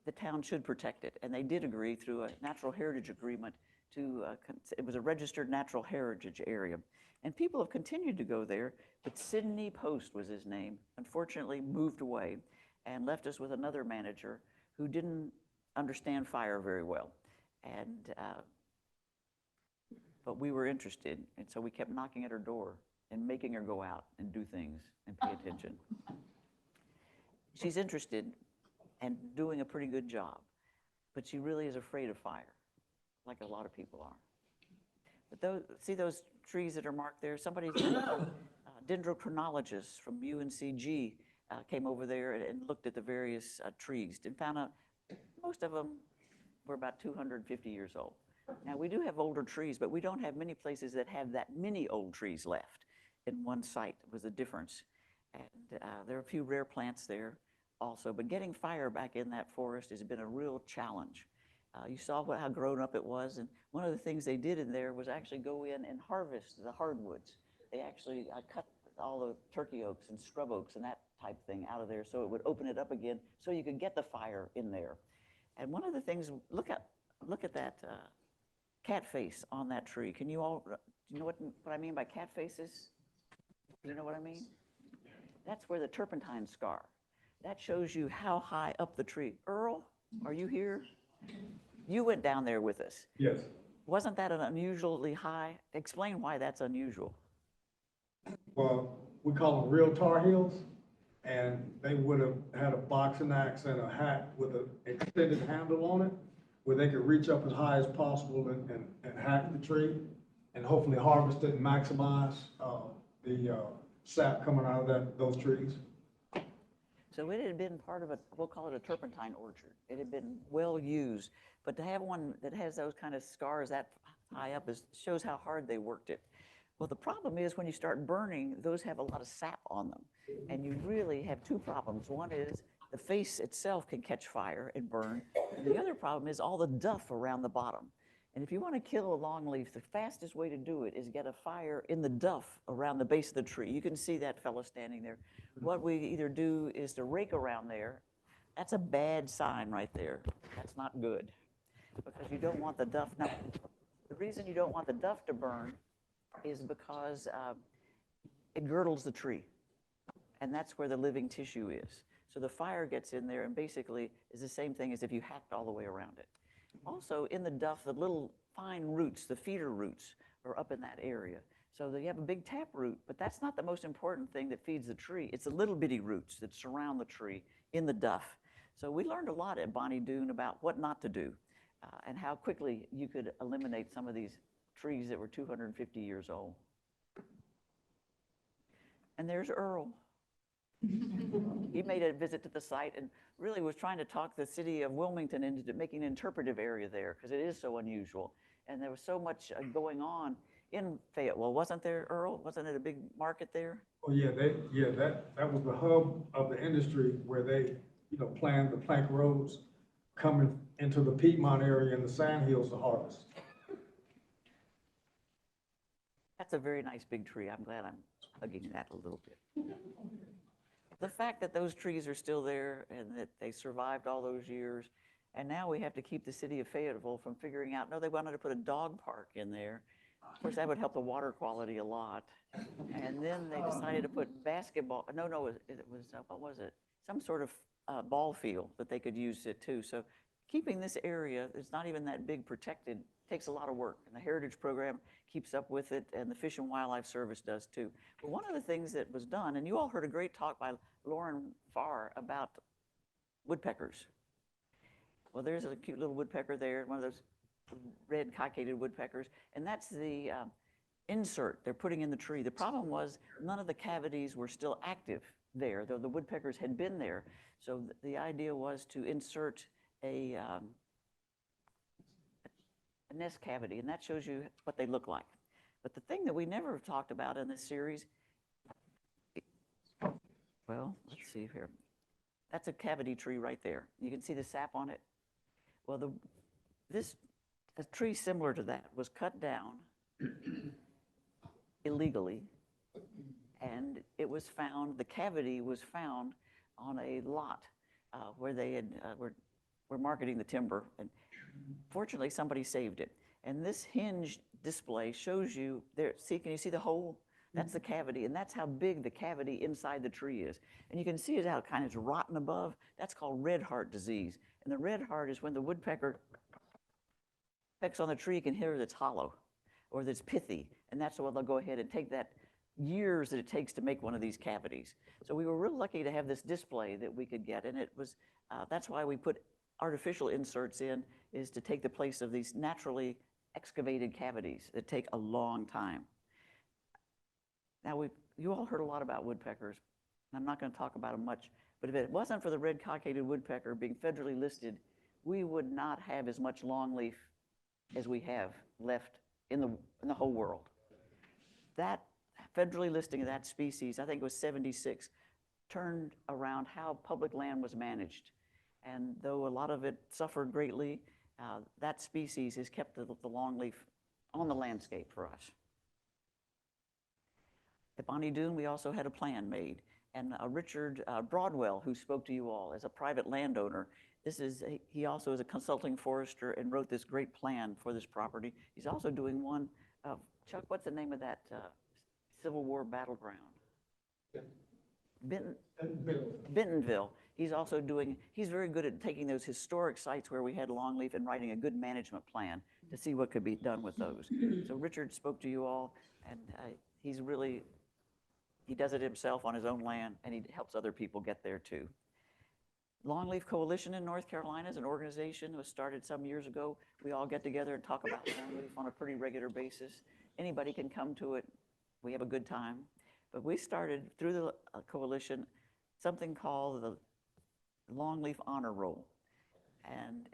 the town should protect it. And they did agree through a natural heritage agreement to, it was a registered natural heritage area. And people have continued to go there, but Sidney Post was his name, unfortunately moved away and left us with another manager who didn't understand fire very well. And, but we were interested, and so we kept knocking at her door and making her go out and do things and pay attention. She's interested and doing a pretty good job, but she really is afraid of fire, like a lot of people are. But those, see those trees that are marked there? Somebody's dendrochronologist from UNCG came over there and looked at the various trees and found out most of them were about 250 years old. Now, we do have older trees, but we don't have many places that have that many old trees left in one site was the difference. And there are a few rare plants there also, but getting fire back in that forest has been a real challenge. You saw how grown up it was, and one of the things they did in there was actually go in and harvest the hardwoods. They actually cut all the turkey oaks and scrub oaks and that type thing out of there so it would open it up again so you could get the fire in there. And one of the things, look at that cat face on that tree. Can you all, do you know what I mean by cat faces? Do you know what I mean? That's where the turpentine scar. That shows you how high up the tree. Earl, are you here? You went down there with us. Yes. Wasn't that an unusually high? Explain why that's unusual. Well, we call them real Tar Heels, and they would have had a boxing axe and a hat with an extended handle on it, where they could reach up as high as possible and hack the tree, and hopefully harvest it and maximize the sap coming out of those trees. So it had been part of we'll call it a turpentine orchard. It had been well used, but to have one that has those kind of scars that high up shows how hard they worked it. Well, the problem is when you start burning, those have a lot of sap on them. And you really have two problems. One is the face itself can catch fire and burn. And the other problem is all the duff around the bottom. And if you want to kill a longleaf, the fastest way to do it is get a fire in the duff around the base of the tree. You can see that fellow standing there. What we either do is to rake around there. That's a bad sign right there. That's not good because you don't want the duff. Now, the reason you don't want the duff to burn is because it girdles the tree, and that's where the living tissue is. So the fire gets in there and basically is the same thing as if you hacked all the way around it. Also in the duff, the little fine roots, the feeder roots, are up in that area. So you have a big tap root, but that's not the most important thing that feeds the tree. It's the little bitty roots that surround the tree in the duff. So we learned a lot at Bonnie Doon about what not to do and how quickly you could eliminate some of these trees that were 250 years old. And there's Earl. He made a visit to the site and really was trying to talk the city of Wilmington into making an interpretive area there because it is so unusual. And there was so much going on in Fayetteville, wasn't there, Earl? Wasn't it a big market there? Oh yeah, that was the hub of the industry where they, planned the plank roads coming into the Piedmont area and the sandhills to harvest. That's a very nice big tree. I'm glad I'm hugging that a little bit. The fact that those trees are still there and that they survived all those years, and now we have to keep the city of Fayetteville from figuring out, no, they wanted to put a dog park in there. Of course, that would help the water quality a lot. And then they decided to put basketball, it was, what was it? Some sort of ball field that they could use it too. So keeping this area, it's not even that big protected, takes a lot of work. And the Heritage Program keeps up with it, and the Fish and Wildlife Service does too. But one of the things that was done, and you all heard a great talk by Lauren Farr about woodpeckers. Well, there's a cute little woodpecker there, one of those red cockaded woodpeckers, and that's the insert they're putting in the tree. The problem was none of the cavities were still active there, though the woodpeckers had been there. So the idea was to insert a nest cavity, and that shows you what they look like. But the thing that we never have talked about in this series, well, let's see here. That's a cavity tree right there. You can see the sap on it. Well, a tree similar to that was cut down illegally, and it was found, the cavity was found on a lot where they had, were marketing the timber, and fortunately somebody saved it. And this hinge display shows you there, see, can you see the hole? That's the cavity, and that's how big the cavity inside the tree is. And you can see it how it kind of is rotten above. That's called red heart disease. And the red heart is when the woodpecker pecks on the tree, you can hear that it's hollow or that it's pithy. And that's why they'll go ahead and take that years that it takes to make one of these cavities. So we were real lucky to have this display that we could get. And it was, that's why we put artificial inserts in, is to take the place of these naturally excavated cavities that take a long time. Now, you all heard a lot about woodpeckers, and I'm not going to talk about them much, but if it wasn't for the red cockaded woodpecker being federally listed, we would not have as much longleaf as we have left in the whole world. That federally listing of that species, I think it was 76, turned around how public land was managed. And though a lot of it suffered greatly, that species has kept the longleaf on the landscape for us. At Bonnie Doon, we also had a plan made. And Richard Broadwell, who spoke to you all as a private landowner, he also is a consulting forester and wrote this great plan for this property. He's also doing one, Chuck, what's the name of that Civil War battleground? Bentonville. He's also he's very good at taking those historic sites where we had longleaf and writing a good management plan to see what could be done with those. So Richard spoke to you all, and he does it himself on his own land, and he helps other people get there too. Longleaf Coalition in North Carolina is an organization that was started some years ago. We all get together and talk about longleaf on a pretty regular basis. Anybody can come to it. We have a good time. But we started through the coalition something called the Longleaf Honor Roll. And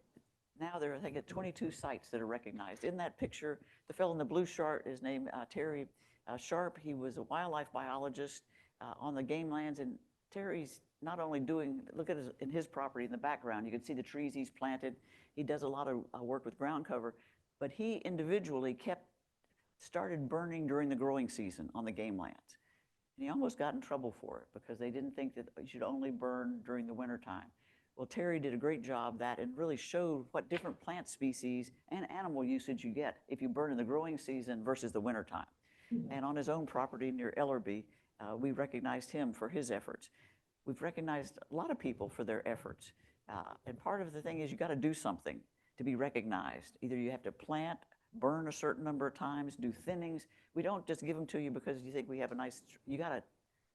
now there are, I think, 22 sites that are recognized. In that picture, the fellow in the blue shirt is named Terry Sharp. He was a wildlife biologist on the game lands, and Terry's not only look at in his property in the background, you can see the trees he's planted. He does a lot of work with ground cover, but he individually started burning during the growing season on the game lands. And he almost got in trouble for it because they didn't think that you should only burn during the wintertime. Well, Terry did a great job that and really showed what different plant species and animal usage you get if you burn in the growing season versus the wintertime. And on his own property near Ellerby, we recognized him for his efforts. We've recognized a lot of people for their efforts. And part of the thing is you got to do something to be recognized. Either you have to plant, burn a certain number of times, do thinnings. We don't just give them to you because you think we have a nice, you got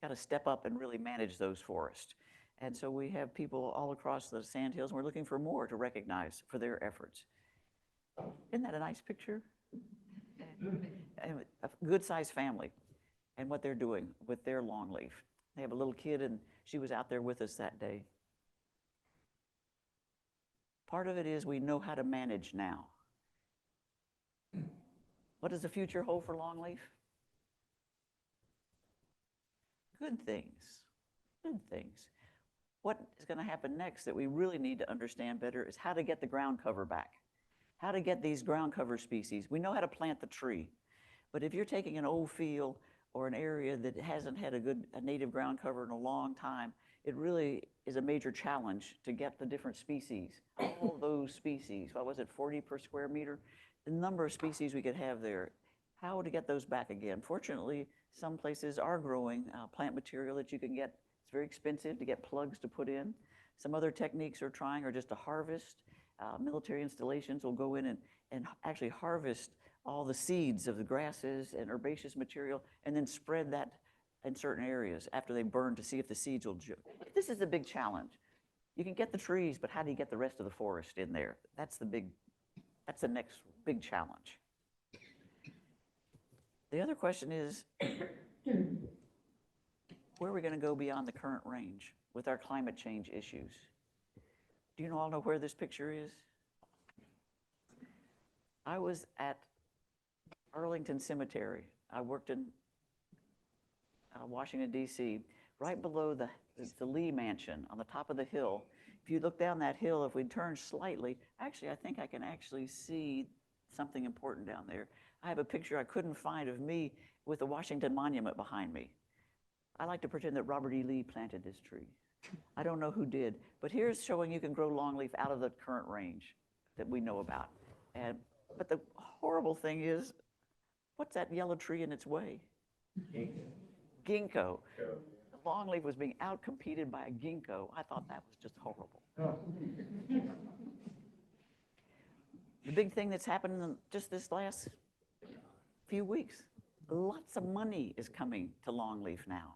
to step up and really manage those forests. And so we have people all across the sandhills, and we're looking for more to recognize for their efforts. Isn't that a nice picture? And a good-sized family and what they're doing with their longleaf. They have a little kid, and she was out there with us that day. Part of it is we know how to manage now. What does the future hold for longleaf? Good things. Good things. What is going to happen next that we really need to understand better is how to get the ground cover back. How to get these ground cover species. We know how to plant the tree, but if you're taking an old field or an area that hasn't had a native ground cover in a long time, it really is a major challenge to get the different species. All those species, what was it, 40 per square meter? The number of species we could have there. How to get those back again? Fortunately, some places are growing plant material that you can get. It's very expensive to get plugs to put in. Some other techniques are trying are just to harvest. Military installations will go in and actually harvest all the seeds of the grasses and herbaceous material and then spread that in certain areas after they burn to see if the seeds will. This is the big challenge. You can get the trees, but how do you get the rest of the forest in there? That's the next big challenge. The other question is, where are we going to go beyond the current range with our climate change issues? Do you all know where this picture is? I was at Arlington Cemetery. I worked in Washington, D.C., right below the Lee Mansion on the top of the hill. If you look down that hill, if we turn slightly, actually, I think I can actually see something important down there. I have a picture I couldn't find of me with the Washington Monument behind me. I like to pretend that Robert E. Lee planted this tree. I don't know who did, but here's showing you can grow longleaf out of the current range that we know about. But the horrible thing is, what's that yellow tree in its way? Ginkgo. The longleaf was being outcompeted by a ginkgo. I thought that was just horrible. The big thing that's happened in just this last few weeks, lots of money is coming to longleaf now.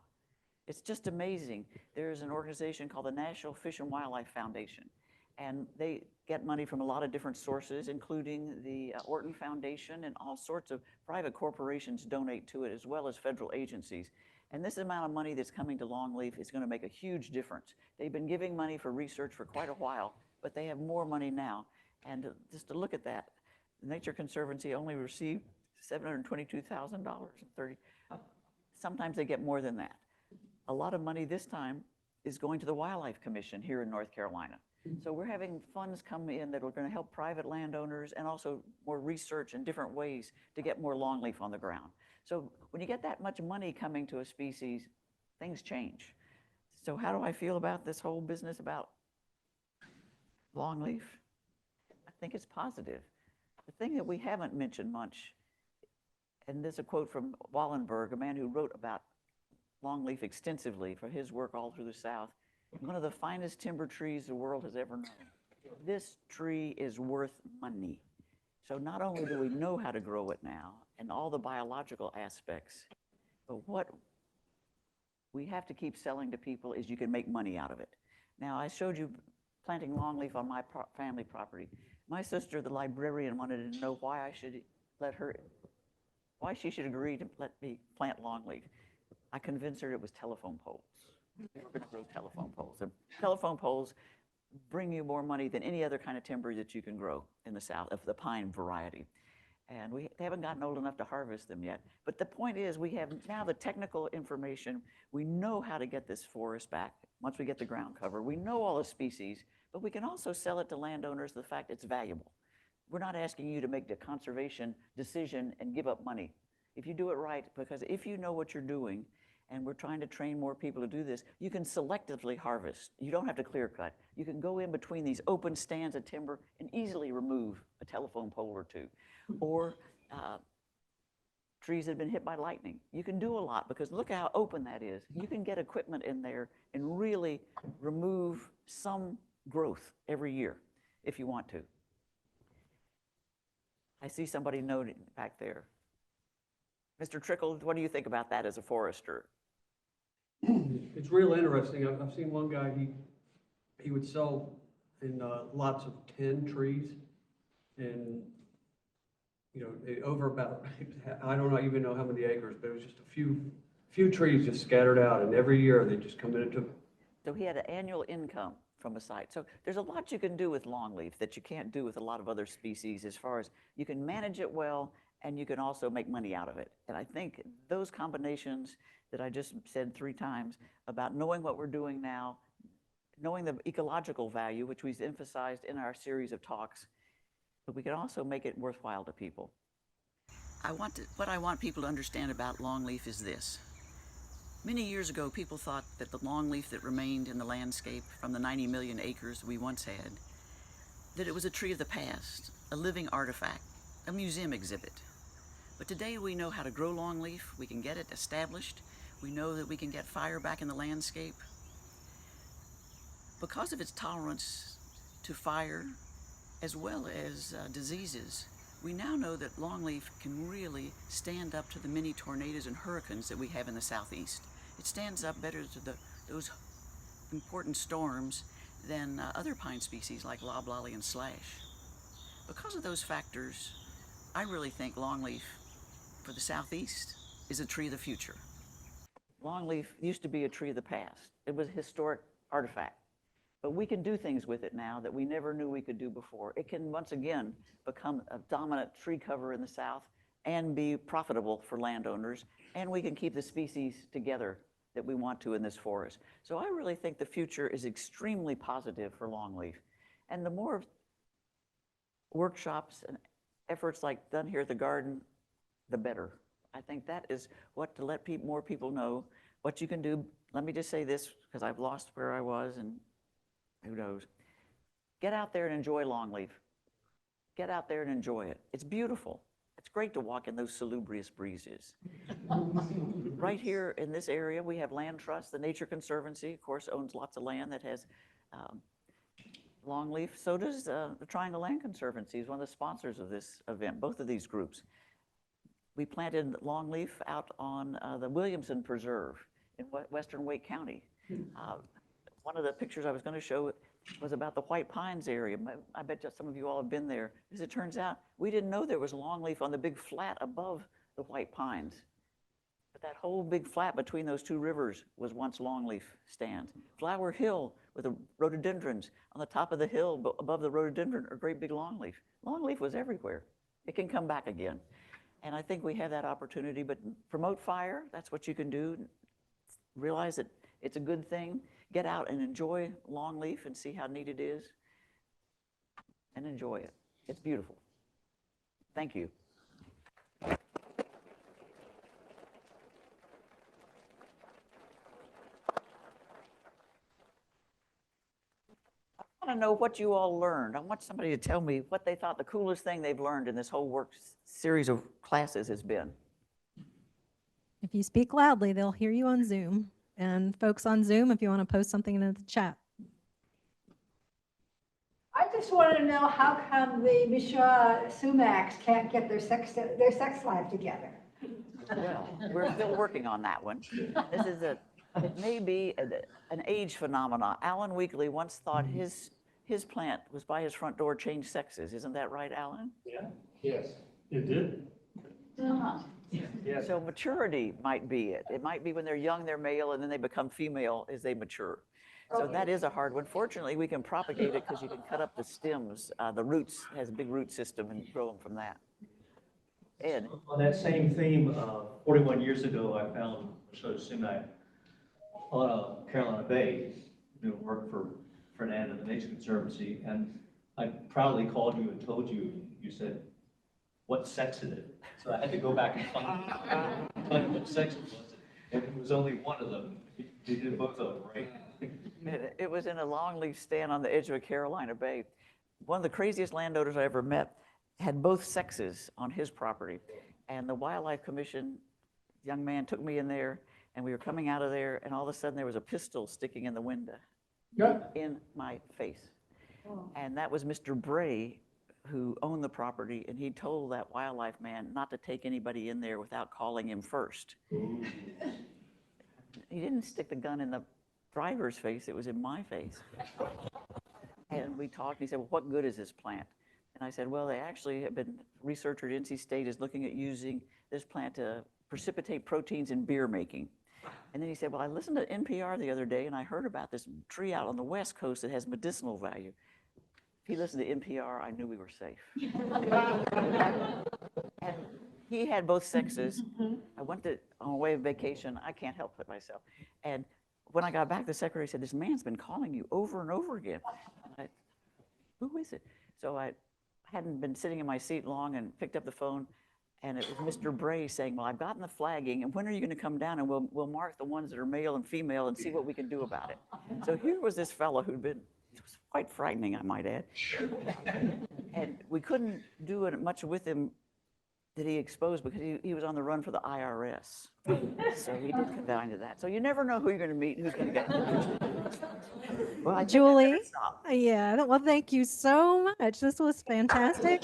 It's just amazing. There's an organization called the National Fish and Wildlife Foundation, and they get money from a lot of different sources, including the Orton Foundation, and all sorts of private corporations donate to it, as well as federal agencies. And this amount of money that's coming to longleaf is going to make a huge difference. They've been giving money for research for quite a while, but they have more money now. And just to look at that, the Nature Conservancy only received $722,000. Sometimes they get more than that. A lot of money this time is going to the Wildlife Commission here in North Carolina. So we're having funds come in that are going to help private landowners and also more research in different ways to get more longleaf on the ground. So when you get that much money coming to a species, things change. So how do I feel about this whole business about longleaf? I think it's positive. The thing that we haven't mentioned much, and there's a quote from Wallenberg, a man who wrote about longleaf extensively for his work all through the South, one of the finest timber trees the world has ever known. This tree is worth money. So not only do we know how to grow it now and all the biological aspects, but what we have to keep selling to people is you can make money out of it. Now, I showed you planting longleaf on my family property. My sister, the librarian, wanted to know why she should agree to let me plant longleaf. I convinced her it was telephone poles. We're going to grow telephone poles. And telephone poles bring you more money than any other kind of timber that you can grow in the South, of the pine variety. And they haven't gotten old enough to harvest them yet. But the point is, we have now the technical information. We know how to get this forest back once we get the ground cover. We know all the species, but we can also sell it to landowners the fact it's valuable. We're not asking you to make the conservation decision and give up money. If you do it right, because if you know what you're doing, and we're trying to train more people to do this, you can selectively harvest. You don't have to clear cut. You can go in between these open stands of timber and easily remove a telephone pole or two, or trees that have been hit by lightning. You can do a lot because look how open that is. You can get equipment in there and really remove some growth every year if you want to. I see somebody noting back there. Mr. Trickle, what do you think about that as a forester? It's real interesting. I've seen one guy, he would sell in lots of 10 trees, and over about, I don't even know how many acres, but it was just a few trees just scattered out, and every year they just come in and took. So he had an annual income from a site. So there's a lot you can do with longleaf that you can't do with a lot of other species, as far as you can manage it well and you can also make money out of it. And I think those combinations that I just said 3 times about knowing what we're doing now, knowing the ecological value, which we've emphasized in our series of talks, but we can also make it worthwhile to people. What I want people to understand about longleaf is this. Many years ago, people thought that the longleaf that remained in the landscape from the 90 million acres we once had, that it was a tree of the past, a living artifact, a museum exhibit. But today we know how to grow longleaf, we can get it established, we know that we can get fire back in the landscape. Because of its tolerance to fire, as well as diseases, we now know that longleaf can really stand up to the many tornadoes and hurricanes that we have in the southeast. It stands up better to those important storms than other pine species like loblolly and slash. Because of those factors, I really think longleaf for the southeast is a tree of the future. Longleaf used to be a tree of the past. It was a historic artifact. But we can do things with it now that we never knew we could do before. It can once again become a dominant tree cover in the South and be profitable for landowners, and we can keep the species together that we want to in this forest. So I really think the future is extremely positive for longleaf. And the more workshops and efforts like done here at the garden, the better. I think that is what to let more people know what you can do. Let me just say this, because I've lost where I was, and who knows. Get out there and enjoy longleaf. Get out there and enjoy it. It's beautiful. It's great to walk in those salubrious breezes. Right here in this area, we have Land Trust. The Nature Conservancy, of course, owns lots of land that has longleaf. So does the Triangle Land Conservancy, is one of the sponsors of this event, both of these groups. We planted longleaf out on the Williamson Preserve in western Wake County. One of the pictures I was going to show was about the White Pines area. I bet some of you all have been there. As it turns out, we didn't know there was longleaf on the big flat above the White Pines. But that whole big flat between those two rivers was once longleaf stands. Flower Hill with the rhododendrons. On the top of the hill above the rhododendron are great big longleaf. Longleaf was everywhere. It can come back again. And I think we have that opportunity, but promote fire, that's what you can do. Realize that it's a good thing. Get out and enjoy longleaf and see how neat it is, and enjoy it. It's beautiful. Thank you. I want to know what you all learned. I want somebody to tell me what they thought the coolest thing they've learned in this whole series of classes has been. If you speak loudly, they'll hear you on Zoom. And folks on Zoom, if you want to post something into the chat. I just wanted to know how come the Michois sumacs can't get their sex life together? Well, we're still working on that one. This is it may be an age phenomena. Alan Weakley once thought his plant was by his front door changed sexes. Isn't that right, Alan? Yeah. Yes, it did. Yes. So maturity might be it. It might be when they're young, they're male, and then they become female as they mature. So that is a hard one. Fortunately, we can propagate it because you can cut up the stems. The roots has a big root system and grow them from that. Ed? On that same theme, 41 years ago, I found Michois sumac on Carolina Bay, doing work for Fernando, the Nature Conservancy, and I proudly called you and told you, you said, what sex is it? So I had to go back and find what sex it was. And it was only one of them. You did both of them, right? It was in a longleaf stand on the edge of a Carolina Bay. One of the craziest landowners I ever met had both sexes on his property. And the Wildlife Commission, young man took me in there, and we were coming out of there, and all of a sudden there was a pistol sticking in the window in my face. And that was Mr. Bray, who owned the property, and he told that wildlife man not to take anybody in there without calling him first. Ooh. He didn't stick the gun in the driver's face, it was in my face. And we talked, and he said, well, what good is this plant? And I said, well, they actually have been, researcher at NC State is looking at using this plant to precipitate proteins in beer making. And then he said, well, I listened to NPR the other day, and I heard about this tree out on the West Coast that has medicinal value. If he listened to NPR, I knew we were safe. And he had both sexes. I went on a way of vacation. I can't help it myself. And when I got back, the secretary said, this man's been calling you over and over again. And who is it? So I hadn't been sitting in my seat long and picked up the phone, and it was Mr. Bray saying, well, I've gotten the flagging, and when are you going to come down, and we'll mark the ones that are male and female and see what we can do about it. So here was this fellow who'd been, it was quite frightening, I might add. And we couldn't do much with him that he exposed because he was on the run for the IRS. So he did come down to that. So you never know who you're going to meet and who's going to get well, Julie, yeah, well, thank you so much. This was fantastic.